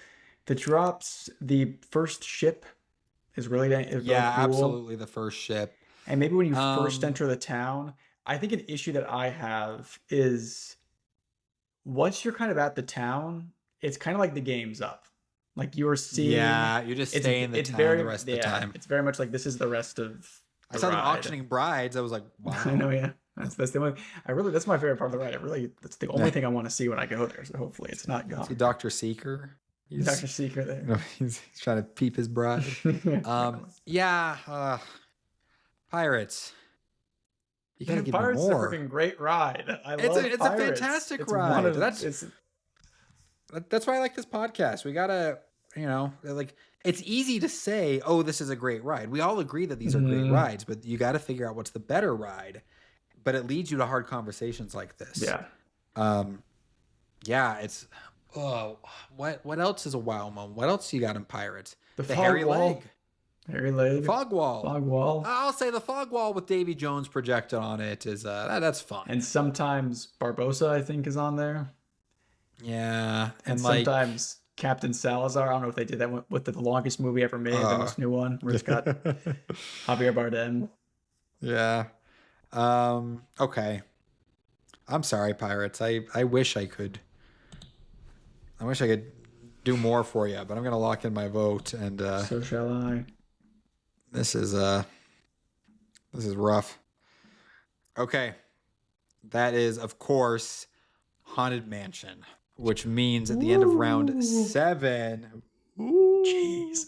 The drops, the first ship is really Yeah, cool, absolutely. The first ship. and maybe when you first Um, enter the town, I think an issue that I have is once you're kind of at the town, it's kind of like the game's up. Like you're seeing, yeah, you just stay in the it's town the very rest of the yeah, time. it's very much like this is the rest of I the saw them ride. auctioning brides. I was like, I know, wow. yeah. That's the only. I really that's my favorite part of the ride. That's the only Yeah. thing I want to see when I go there. So hopefully it's not See gone. Dr. Seeker. Doctor He's Secret you there. know, he's trying to peep his bride. Yeah, Pirates. You gotta give me Pirates is a more. freaking great ride. I It's love a Pirates. fantastic It's one ride. of it's That's why I like this podcast. We gotta, like it's easy to say, oh, this is a great ride. We all agree that these are great mm, rides, but you got to figure out what's the better ride. But it leads you to hard conversations like this. yeah. Um, yeah, it's oh, what else is a wow moment? What else you got in Pirates? The The fog hairy wall. leg, Hairy the leg. fog wall. Fog wall. I'll say the fog wall with Davy Jones projected on it is that's fun. And sometimes Barbosa, I think, is on there. Yeah, And like sometimes Captain Salazar. I don't know if they did that with the longest movie ever made, the most new one, where it's got Javier Bardem. yeah. Okay. I'm sorry, Pirates. I wish I could. I wish I could do more for you, but I'm gonna lock in my vote. And So shall I. this is rough. Okay, that is of course Haunted Mansion, which means at the end of round 7, Jeez.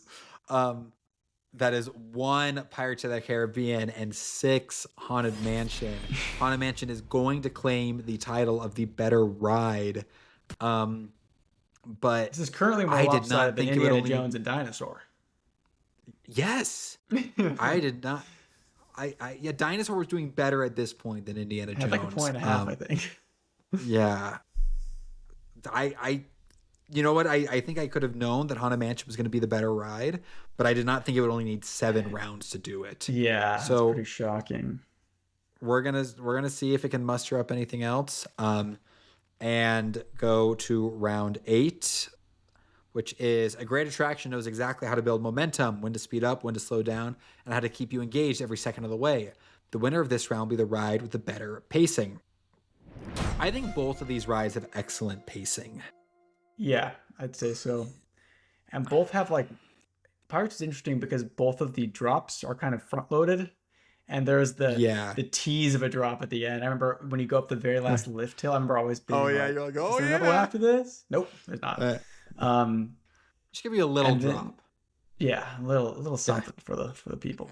that is 1 Pirates of the Caribbean and 6 Haunted Mansion. Haunted Mansion is going to claim the title of the better ride. But This is currently more I did lopsided not than think it would Indiana only Jones and Dinosaur. yes. I did not yeah, Dinosaur was doing better at this point than Indiana Had Jones. like a point and a half, I think. Yeah. I you know what? I think I could have known that Haunted Mansion was going to be the better ride, but I did not think it would only need 7 rounds to do it. Yeah, So that's pretty shocking. we're gonna see if it can muster up anything else. And go to round 8, which is a great attraction knows exactly how to build momentum, when to speed up, when to slow down, and how to keep you engaged every second of the way. The winner of this round will be the ride with the better pacing. I think both of these rides have excellent pacing. Yeah, I'd say so. And both have like Pirates is interesting because both of the drops are kind of front loaded. And there's Yeah. the tease of a drop at the end. I remember when you go up the very last lift hill, I remember always being Oh, yeah, like, you're like, is oh, there another one yeah. after this? Nope, there's not. Just give you a little and then- drop. Yeah, a little something for the people.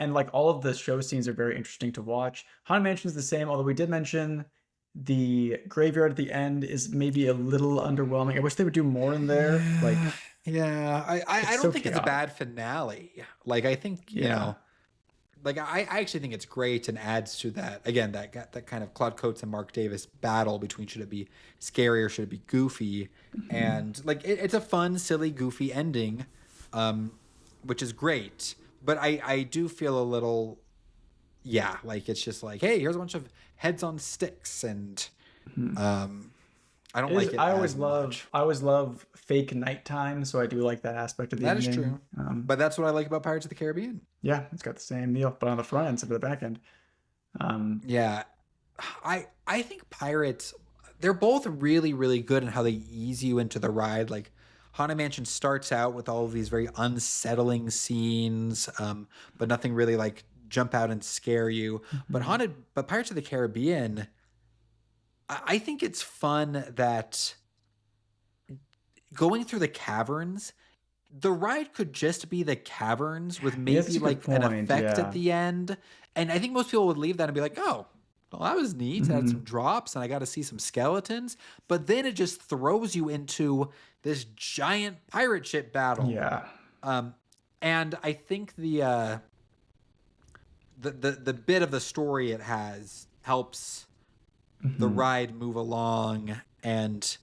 And like all of the show scenes are very interesting to watch. Haunted Mansion is the same, although we did mention The graveyard at the end is maybe a little underwhelming. I wish they would do more in there. Like, Yeah, yeah. I it's don't so think it's a chaotic. bad finale. Like I think, Yeah. like I actually think it's great and adds to that again that kind of Claude Coates and Mark Davis battle between should it be scary or should it be goofy, Mhm. and like it's a fun, silly, goofy ending, um, which is great. But I do feel a little, yeah, like it's just like, hey, here's a bunch of heads on sticks, and Mhm. um, I don't It is. like it as much. I always love fake nighttime, so I do like that aspect of the That is ending. true, but that's what I like about Pirates of the Caribbean. Yeah, it's got the same deal, but on the front end instead of the back end. Um, Yeah, I think Pirates, they're both really really good in how they ease you into the ride. Like Haunted Mansion starts out with all of these very unsettling scenes, but nothing really like jump out and scare you. mhm. But Pirates of the Caribbean, I think it's fun that going through the caverns, the ride could just be the caverns with Yeah, that's maybe a good like an point. effect at Yeah. the end. And I think most people would leave that and be like, oh, well, that was neat. It had some Hmm. drops and I got to see some skeletons. But then it just throws you into this giant pirate ship battle. Yeah. Um, and I think the bit of the story it has helps the Hmm. ride move along. And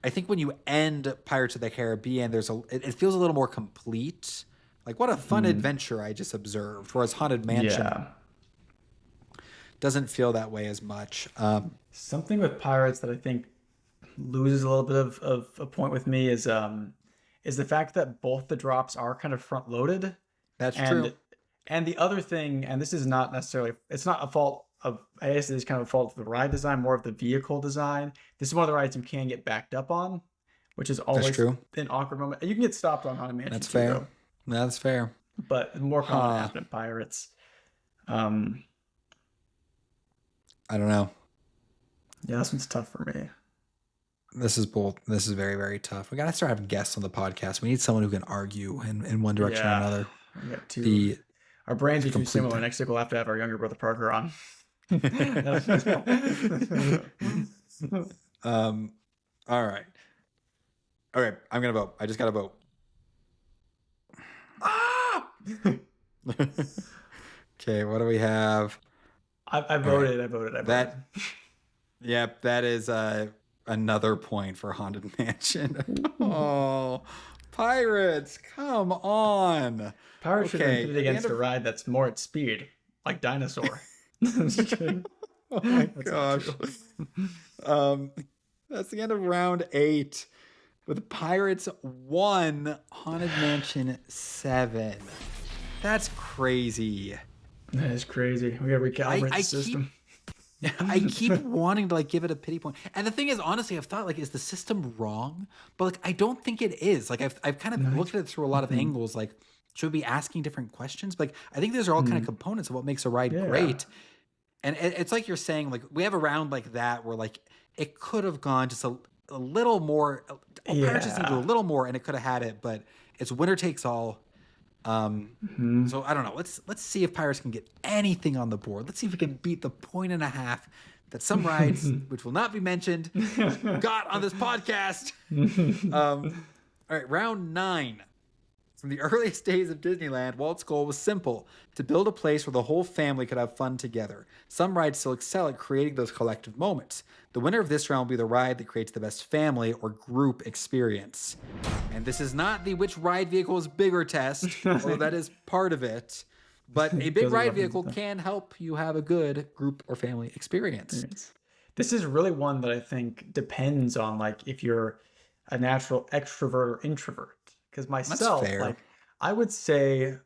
I think when you end Pirates of the Caribbean, it feels a little more complete. Like what a fun Hmm. adventure I just observed. Whereas Haunted Mansion Yeah. doesn't feel that way as much. Something with pirates that I think loses a little bit of a point with me is the fact that both the drops are kind of front loaded. That's true. And the other thing, and this is not necessarily, it's not a fault of, I guess it's kind of a fault of the ride design, more of the vehicle design. This is one of the rides you can get backed up on, which is That's always true. an awkward moment. You can get stopped on Haunted Mansion That's too, fair. though, That's fair. but more common to Huh. happen in Pirates. Um, I don't know. yeah, this one's tough for me. This is both. This is very, very tough. We got to start having guests on the podcast. We need someone who can argue in one direction or Yeah, another. we got two. The Our brains are too complete. similar. Next week we'll have to have our younger brother Parker on. um. All right. Okay. I'm gonna vote. I just gotta vote. Ah! Okay. What do we have? I All right. voted. I voted. I voted. That. Yep. That is another point for Haunted Mansion. Oh, pirates! Come on. Power should have been Okay. pitted At the end against a of. ride that's more at speed, like Dinosaur. Oh my That's not gosh. true. Um, that's the end of round 8 with Pirates 1, Haunted Mansion 7. That's crazy. That is crazy. We gotta recalibrate the I keep system. I keep wanting to like give it a pity point. And the thing is, honestly, I've thought like, is the system wrong? But like, I don't think it is. Like, I've kind of looked at it through a lot of Mhm. angles. Like, should we be asking different questions? But like, I think those are all kind of Mhm. components of what makes a ride Yeah. great. And it's like you're saying, like we have a round like that where like it could have gone just a little more. Pirates just need to do a Yeah. little more, and it could have had it. But it's winner takes all. Mhm. So I don't know. Let's see if Pirates can get anything on the board. Let's see if we can beat the 1.5 that some rides, which will not be mentioned, got on this podcast. All right, round 9. From the earliest days of Disneyland, Walt's goal was simple: to build a place where the whole family could have fun together. Some rides still excel at creating those collective moments. The winner of this round will be the ride that creates the best family or group experience. And this is not the which ride vehicle is bigger test, although that is part of it. But a big Doesn't ride reference vehicle that. can help you have a good group or family experience. Yes. This is really one that I think depends on like if you're a natural extrovert or introvert. Because That's myself, fair. like I would say,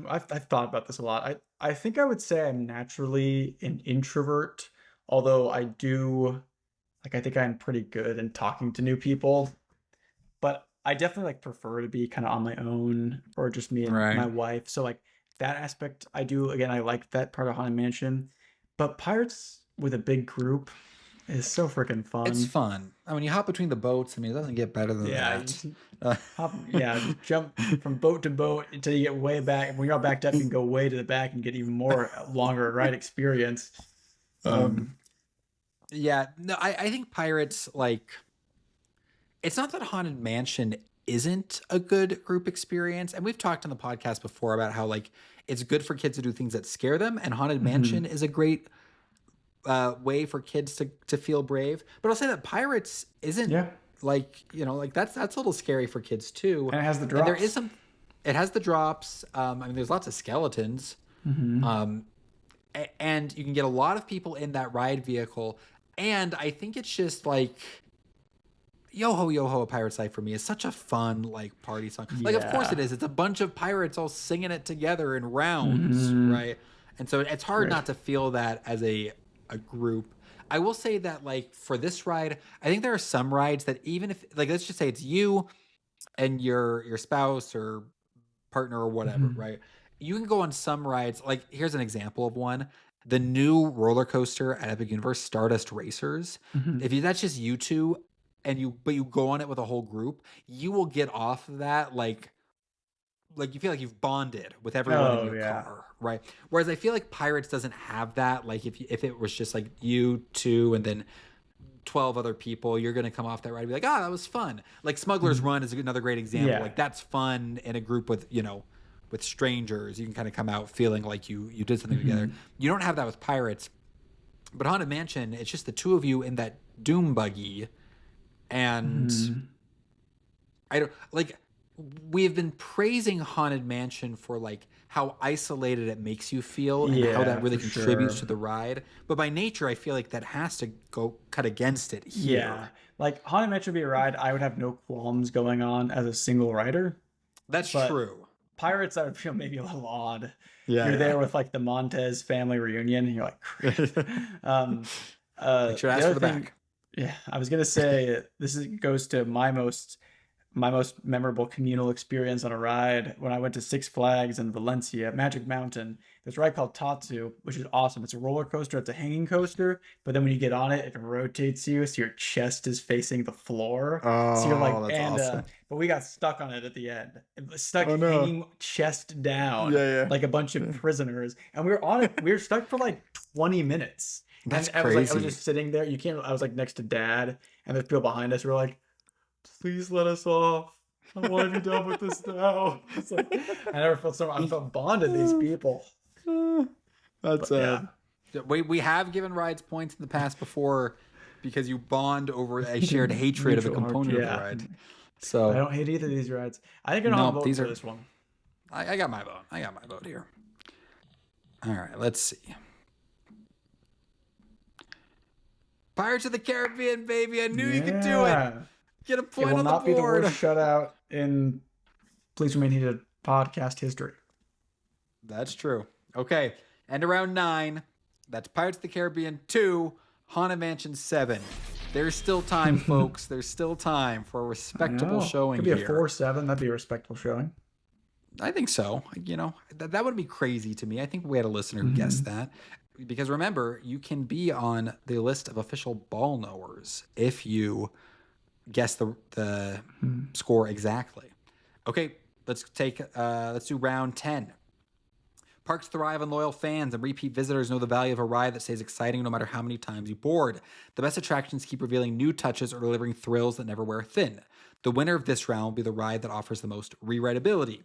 I've thought about this a lot. I think I would say I'm naturally an introvert, although I do like I think I'm pretty good in talking to new people. But I definitely like prefer to be kind of on my own or just me and Right. my wife. So like that aspect I do again I like that part of Haunted Mansion. But Pirates with a big group is so freaking It's fun. fun. I mean, you hop between the boats. I mean, it doesn't get better than Yeah, that. Uh, just jump from boat to boat until you get way back. When you're all backed up, you can go way to the back and get even more longer ride experience. um, Um, Yeah, no, I think Pirates, like, it's not that Haunted Mansion isn't a good group experience. And we've talked on the podcast before about how, like, it's good for kids to do things that scare them. And Haunted Mansion is a great way for kids to feel brave. But I'll say that Pirates isn't, Yeah. like, like that's a little scary for kids too. And it has the And there is drops. it has the drops. I mean, there's lots of skeletons. Um, and you can get a lot of people in that ride vehicle. And I think it's just like Yo Ho Yo Ho, A Pirate's Life for me is such a fun, like, party song. Like, of course Yeah. it is. It's a bunch of pirates all singing it together in rounds, right? And so it's hard Right. not to feel that as a group. I will say that, like, for this ride, I think there are some rides that, even if, like, let's just say it's you and your spouse or partner or whatever, right? You can go on some rides. Like, here's an example of one. The new roller coaster at Epic Universe, Stardust Racers. If you that's just you two and you go on it with a whole group, you will get off of that like you feel like you've bonded with everyone in Oh your yeah. car, right? Whereas I feel like Pirates doesn't have that. Like, if it was just like you two and then 12 other people, you're going to come off that ride and be like, that was fun. Like, Smuggler's Run is another great example. Yeah. Like, that's fun in a group with, with strangers. You can kind of come out feeling like you did something together. You don't have that with Pirates. But Haunted Mansion, it's just the two of you in that doom buggy. And I don't, like, we've been praising Haunted Mansion for, like, how isolated it makes you feel and how that Yeah, really for contributes sure. to the ride. But by nature, I feel like that has to go cut against it here. Yeah. Like Haunted Mansion would be a ride I would have no qualms going on as a single rider. That's But true. Pirates, I would feel maybe a little odd. Yeah, You're there yeah. with like the Montez family reunion, and you're like, great. Um, Make sure to the ask for other the thing, back. yeah, I was gonna say goes to my most memorable communal experience on a ride when I went to Six Flags in Valencia, Magic Mountain. There's a ride called Tatsu, which is awesome. It's a roller coaster. It's a hanging coaster, but then when you get on it, it rotates you so your chest is facing the floor. So you're like, Oh, that's and awesome. but we got stuck on it at the end. It was stuck Oh, no. hanging chest down Yeah, like a bunch of prisoners, and we were on it. We were stuck for like 20 minutes. That's And I was crazy. just sitting there. You can't. I was like next to Dad, and there's people behind us who were like, "Please let us off. I want to be done with this now." It's like I never felt so. I felt bonded to these people. That's But, yeah. we have given rides points in the past before because you bond over a shared hatred of a Mutual component of the yeah. ride. I So don't hate either of these rides. I think I'm gonna no, vote these for are. this one. I got my vote. I got my vote here. All right, let's see. Pirates of the Caribbean, baby! I knew you could do it. Yeah. Get a It point will on the not be the board. worst shutout in Please Remain Heated podcast history. That's true. Okay, and around 9, that's Pirates of the Caribbean 2, Haunted Mansion 7. There's still time, folks. There's still time for a respectable showing Could be here. a 4-7. That'd be a respectable showing. I think so. That would be crazy to me. I think we had a listener who guessed that. Because remember, you can be on the list of official ball knowers if you guess the score exactly. Okay, let's do round 10. Parks thrive on loyal fans, and repeat visitors know the value of a ride that stays exciting no matter how many times you board. The best attractions keep revealing new touches or delivering thrills that never wear thin. The winner of this round will be the ride that offers the most rewritability.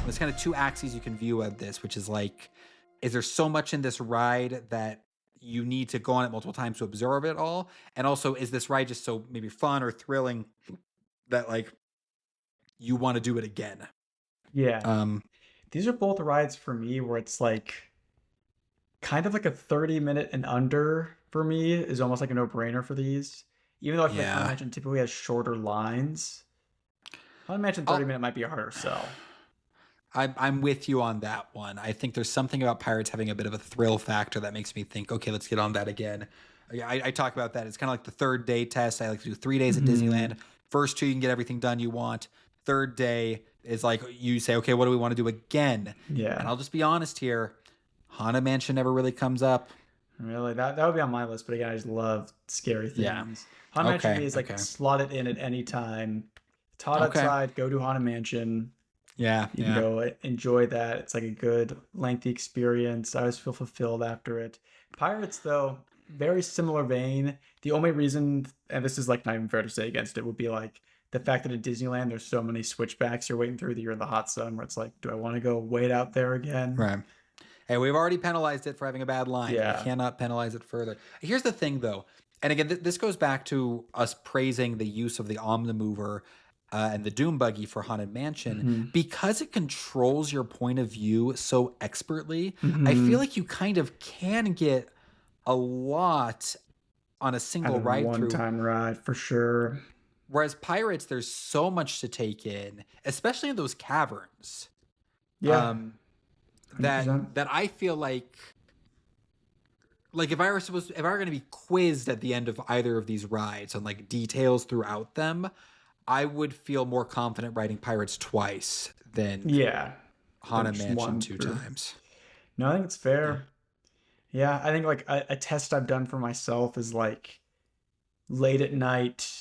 There's kind of two axes you can view of this, which is like, is there so much in this ride that you need to go on it multiple times to absorb it all? And also, is this ride just so maybe fun or thrilling that, like, you want to do it again? Yeah. These are both rides for me where it's like kind of like a 30-minute and under for me is almost like a no-brainer for these. Even though I feel like Haunted Mansion typically has shorter lines. Haunted Mansion 30-minute might be a harder sell. I'm with you on that one. I think there's something about Pirates having a bit of a thrill factor that makes me think, okay, let's get on that again. I talk about that. It's kind of like the third day test. I like to do 3 days at Disneyland. First 2, you can get everything done you want. Third day is like you say, okay, what do we want to do again? Yeah. And I'll just be honest here. Haunted Mansion never really comes up. Really, that would be on my list, but again, I just love scary things. Yeah. Haunted Mansion Okay, to me is like okay. slot it in at any time. It's hot Okay. outside, go to Haunted Mansion. Yeah. You can go enjoy that. It's like a good lengthy experience. I always feel fulfilled after it. Pirates, though, very similar vein. The only reason, and this is like not even fair to say against it, would be like the fact that in Disneyland there's so many switchbacks you're waiting through that you're in the hot sun where it's like, do I want to go wait out there again? Right. Hey, we've already penalized it for having a bad line. Yeah. We cannot penalize it further. Here's the thing, though. And again, this goes back to us praising the use of the Omnimover and the Doom Buggy for Haunted Mansion. Because it controls your point of view so expertly, I feel like you kind of can get a lot on a single ride through. One-time ride, for sure. Whereas Pirates, there's so much to take in, especially in those caverns. Yeah. That I feel like if I were going to be quizzed at the end of either of these rides on like details throughout them, I would feel more confident riding Pirates twice than Haunted Mansion 2 times. No, I think it's fair. Yeah, I think like a test I've done for myself is like late at night,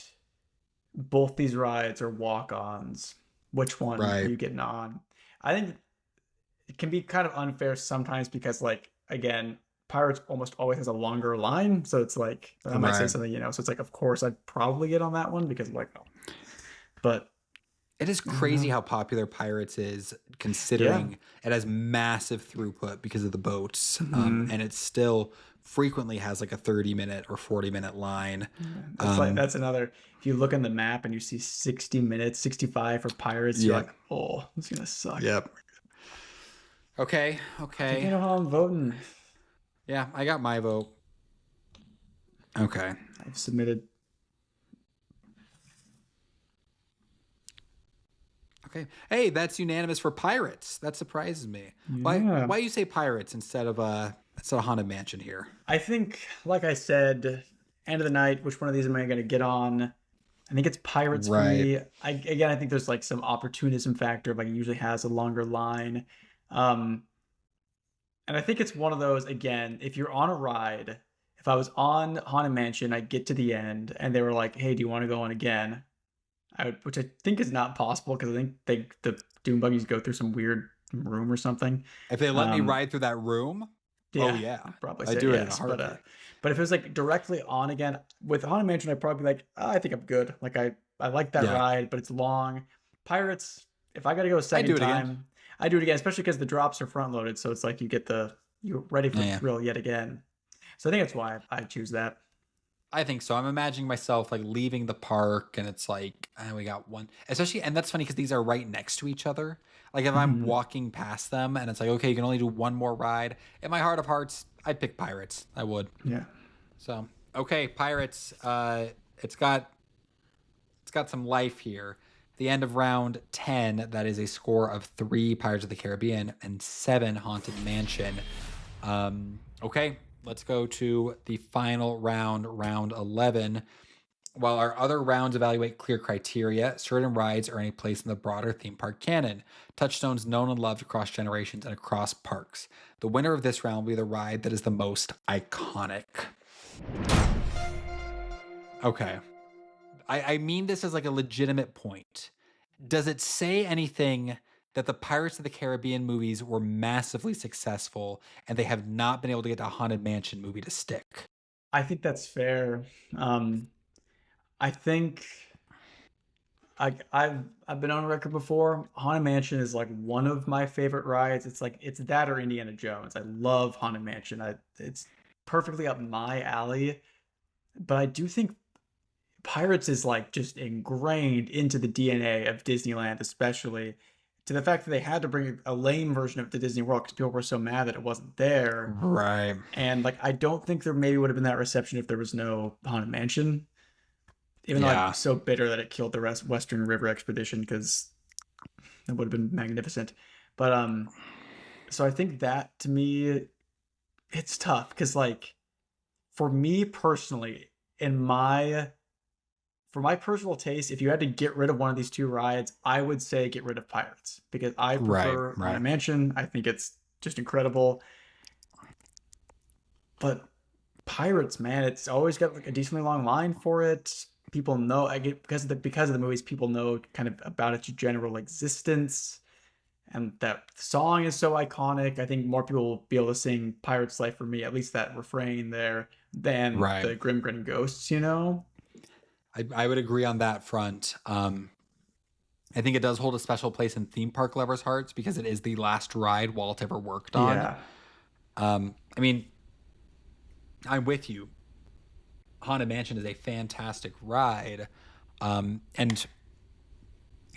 both these rides are walk-ons. Which one are you getting on? I think it can be kind of unfair sometimes because like, again, Pirates almost always has a longer line. So it's like, I might say something, so it's like, of course I'd probably get on that one because like, but it is crazy how popular Pirates is considering it has massive throughput because of the boats. And it still frequently has like a 30-minute or 40-minute line. That's another, if you look on the map and you see 60 minutes, 65 for Pirates, you're like, oh, it's going to suck. Yep. Okay. You know how I'm voting. Yeah, I got my vote. Okay. I've submitted. Okay. Hey, that's unanimous for Pirates. That surprises me. Yeah. Why you say Pirates instead of Haunted Mansion here? I think, like I said, end of the night, which one of these am I going to get on? I think it's Pirates for me. I think there's like some opportunism factor. Like it usually has a longer line. And I think it's one of those, again, if you're on a ride, if I was on Haunted Mansion, I'd get to the end and they were like, hey, do you want to go on again? Which I think is not possible because I think the Doom Buggies go through some weird room or something. If they let me ride through that room, probably I do it in a heartbeat. But if it was like directly on again with Haunted Mansion, I'd probably be like, I think I'm good. Like I like that ride, but it's long. Pirates, if I got to go a second time, I do it again, especially because the drops are front loaded, so it's like you're ready for the thrill yet again. So I think that's why I choose that. I think so. I'm imagining myself like leaving the park and it's like, we got one, especially, and that's funny because these are right next to each other. Like if I'm walking past them and it's like, okay, you can only do one more ride. In my heart of hearts, I'd pick Pirates. I would. Yeah. So, okay, Pirates, it's got some life here. The end of round 10, that is a score of 3 Pirates of the Caribbean and 7 Haunted Mansion. Okay. Let's go to the final round, round 11. While our other rounds evaluate clear criteria, certain rides earn a place in the broader theme park canon, touchstones known and loved across generations and across parks. The winner of this round will be the ride that is the most iconic. Okay. I mean this as like a legitimate point. Does it say anything that the Pirates of the Caribbean movies were massively successful and they have not been able to get a Haunted Mansion movie to stick? I think that's fair. I think I've been on record before. Haunted Mansion is like one of my favorite rides. It's like it's that or Indiana Jones. I love Haunted Mansion. It's perfectly up my alley. But I do think Pirates is like just ingrained into the DNA of Disneyland, especially to the fact that they had to bring a lame version of the Disney World because people were so mad that it wasn't there. Right. And like, I don't think there maybe would have been that reception if there was no Haunted Mansion. Even though I'm so bitter that it killed the Western River Expedition because it would have been magnificent. But so I think that to me, it's tough because like for me personally, for my personal taste, if you had to get rid of one of these two rides, I would say get rid of Pirates because I prefer Haunted Mansion. I think it's just incredible. But Pirates, man, it's always got like a decently long line for it. People know because of the movies, people know kind of about its general existence. And that song is so iconic. I think more people will be able to sing Pirate's Life for Me, at least that refrain there, than Right. the Grim Grin Ghosts, you know? I would agree on that front. I think it does hold a special place in theme park lovers' hearts because it is the last ride Walt ever worked on. Yeah. I mean, I'm with you. Haunted Mansion is a fantastic ride. And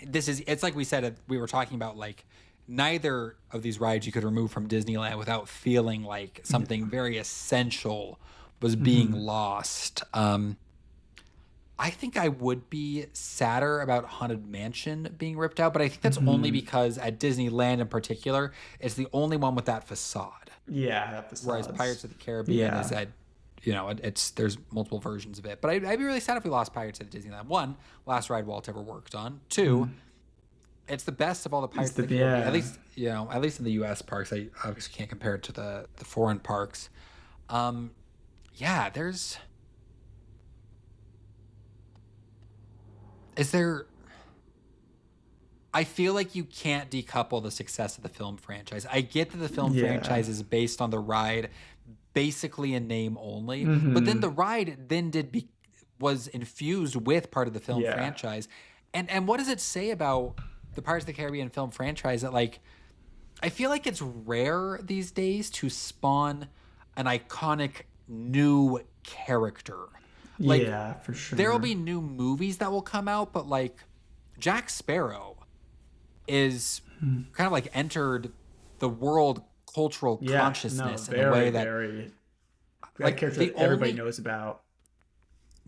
it's like we said, we were talking about, like, neither of these rides you could remove from Disneyland without feeling like something very essential was being lost. I think I would be sadder about Haunted Mansion being ripped out, but I think that's only because at Disneyland in particular, it's the only one with that facade. Yeah, that Whereas facades. Pirates of the Caribbean Yeah. is at, there's multiple versions of it. But I'd be really sad if we lost Pirates at Disneyland. One, last ride Walt ever worked on. Two, it's the best of all the Pirates of the Caribbean. Yeah. At least in the U.S. parks. I obviously can't compare it to the foreign parks. There's. Is there? I feel like you can't decouple the success of the film franchise. I get that the film franchise is based on the ride, basically in name only, but then the ride was infused with part of the film franchise. And what does it say about the Pirates of the Caribbean film franchise that, like, I feel like it's rare these days to spawn an iconic new character. Like, yeah, for sure. There will be new movies that will come out, but, like, Jack Sparrow is kind of like entered the world cultural consciousness in a way that, like, character that everybody knows about.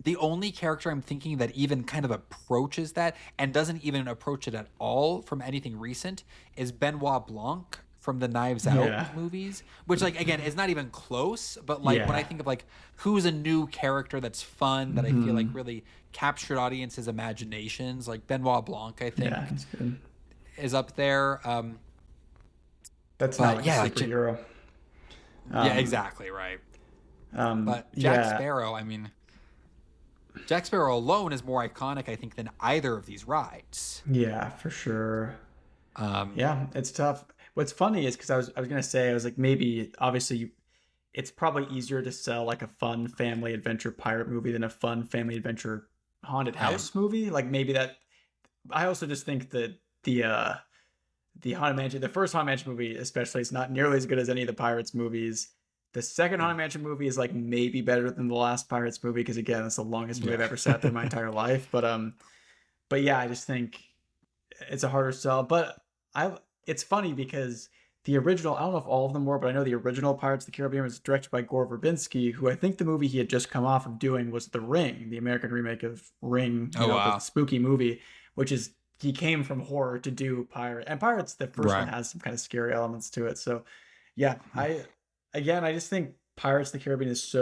The only character I'm thinking that even kind of approaches that and doesn't even approach it at all from anything recent is Benoit Blanc from the Knives Out movies, which, like, again, is not even close. But, like, when I think of, like, who's a new character that's fun, that I feel like really captured audiences' imaginations, like Benoit Blanc, I think, is up there. That's not like a superhero. Exactly, right. But Jack Sparrow, I mean, Jack Sparrow alone is more iconic, I think, than either of these rides. Yeah, for sure. It's tough. What's funny is because I was gonna say, I was like, maybe obviously it's probably easier to sell like a fun family adventure pirate movie than a fun family adventure haunted house movie. Like, maybe that. I also just think that the Haunted Mansion, the first Haunted Mansion movie especially, is not nearly as good as any of the Pirates movies. The second Haunted Mansion movie is, like, maybe better than the last Pirates movie because, again, it's the longest movie I've ever sat through my entire life. But yeah, I just think it's a harder sell. But it's funny because the original, I don't know if all of them were, but I know the original Pirates of the Caribbean was directed by Gore Verbinski, who I think the movie he had just come off of doing was The Ring, the American remake of Ring, the spooky movie, which is, he came from horror to do Pirates. The first one has some kind of scary elements to it. So yeah, I just think Pirates of the Caribbean is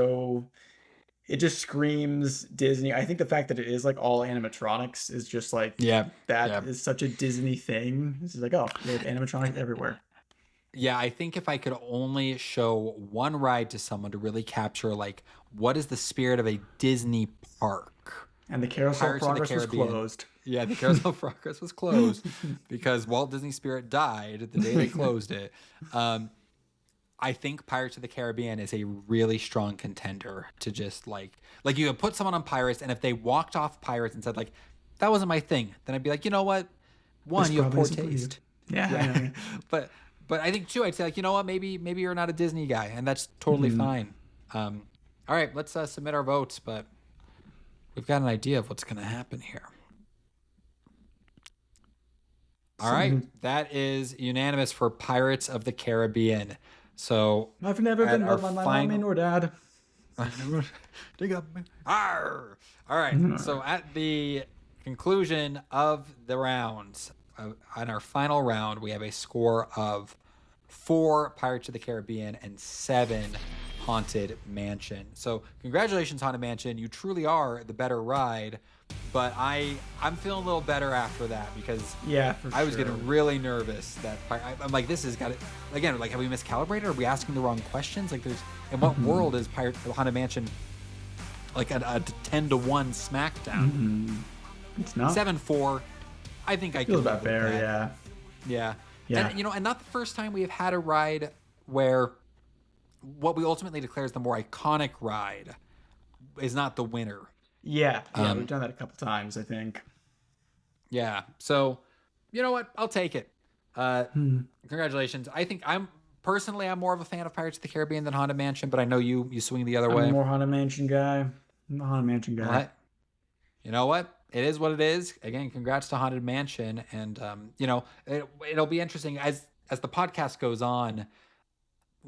it just screams Disney. I think the fact that it is, like, all animatronics is just like, is such a Disney thing. This is like, oh, they have animatronics everywhere. Yeah, I think if I could only show one ride to someone to really capture, like, what is the spirit of a Disney park. And the Carousel of Progress was closed. Yeah, the Carousel of Progress was closed because Walt Disney Spirit died the day they closed it. I think Pirates of the Caribbean is a really strong contender to just, like you could put someone on Pirates, and if they walked off Pirates and said, like, that wasn't my thing, then I'd be like, you know what? One, you have poor taste. Yeah. But I think, two, I'd say, like, you know what? Maybe you're not a Disney guy, and that's totally fine. All right, let's submit our votes, but we've got an idea of what's going to happen here. All right, that is unanimous for Pirates of the Caribbean. So I've never been loved by my mommy nor dad. Dig up. Arr! All right. So at the conclusion of the rounds, on our final round, we have a score of 4 Pirates of the Caribbean and 7 Haunted Mansion. So congratulations, Haunted Mansion. You truly are the better ride. But I'm feeling a little better after that because I was getting really nervous that I'm like, this has got it again. Like, have we miscalibrated? Are we asking the wrong questions? Like, in what world is Haunted Mansion like a 10-1 SmackDown? It's not 7-4. I think I feel can about fair. Yeah. And, and not the first time we have had a ride where what we ultimately declare as the more iconic ride is not the winner. Yeah, we've done that a couple times, I think. Yeah. So, you know what? I'll take it. Congratulations. I think I'm more of a fan of Pirates of the Caribbean than Haunted Mansion, but I know you swing the other way. I'm a more Haunted Mansion guy. I'm a Haunted Mansion guy. What? You know what? It is what it is. Again, congrats to Haunted Mansion, and it'll be interesting as the podcast goes on.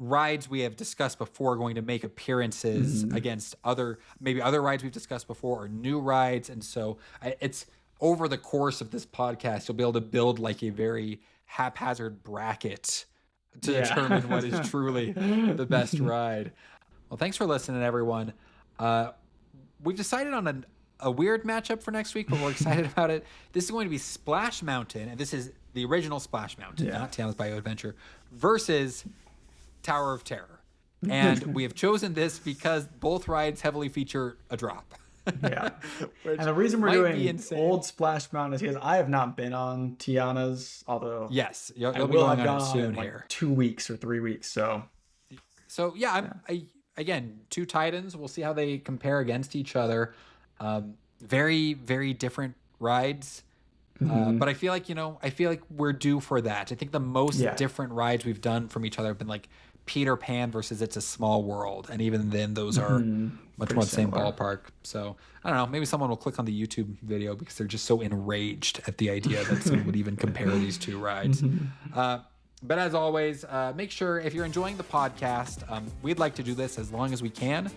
Rides we have discussed before are going to make appearances against other rides we've discussed before, or new rides, and so it's over the course of this podcast you'll be able to build like a very haphazard bracket to determine what is truly the best ride. Well, thanks for listening, everyone. We've decided on a weird matchup for next week, but we're excited about it. This is going to be Splash Mountain, and this is the original Splash Mountain, not Tiana's Bayou Adventure, versus Tower of Terror. And we have chosen this because both rides heavily feature a drop. And the reason we're doing Old Splash Mountain is because I have not been on Tiana's, although yes, you'll be going on it soon in here. 2 weeks or 3 weeks. So again, two Titans. We'll see how they compare against each other. Very, very different rides. But I feel like we're due for that. I think the most different rides we've done from each other have been like Peter Pan versus It's a Small World, and even then those are much more the same ballpark. So I don't know, maybe someone will click on the YouTube video because they're just so enraged at the idea that someone would even compare these two rides. But as always, make sure if you're enjoying the podcast, we'd like to do this as long as we can.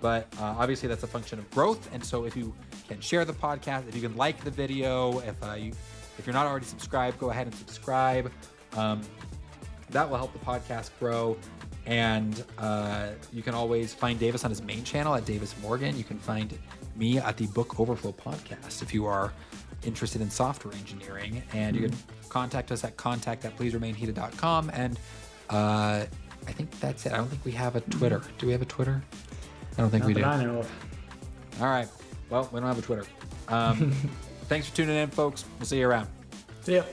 But obviously that's a function of growth. And so if you can share the podcast, if you can like the video, if you're not already subscribed, go ahead and subscribe. That will help the podcast grow. And you can always find Davis on his main channel at Davis Morgan. You can find me at the Book Overflow podcast if you are interested in software engineering. And you can contact us at contact@pleaseremainheated.com. And I think that's it. I don't think we have a Twitter. Do we have a Twitter? I don't think we do. I know of. All right. Well, we don't have a Twitter. Thanks for tuning in, folks. We'll see you around. See ya.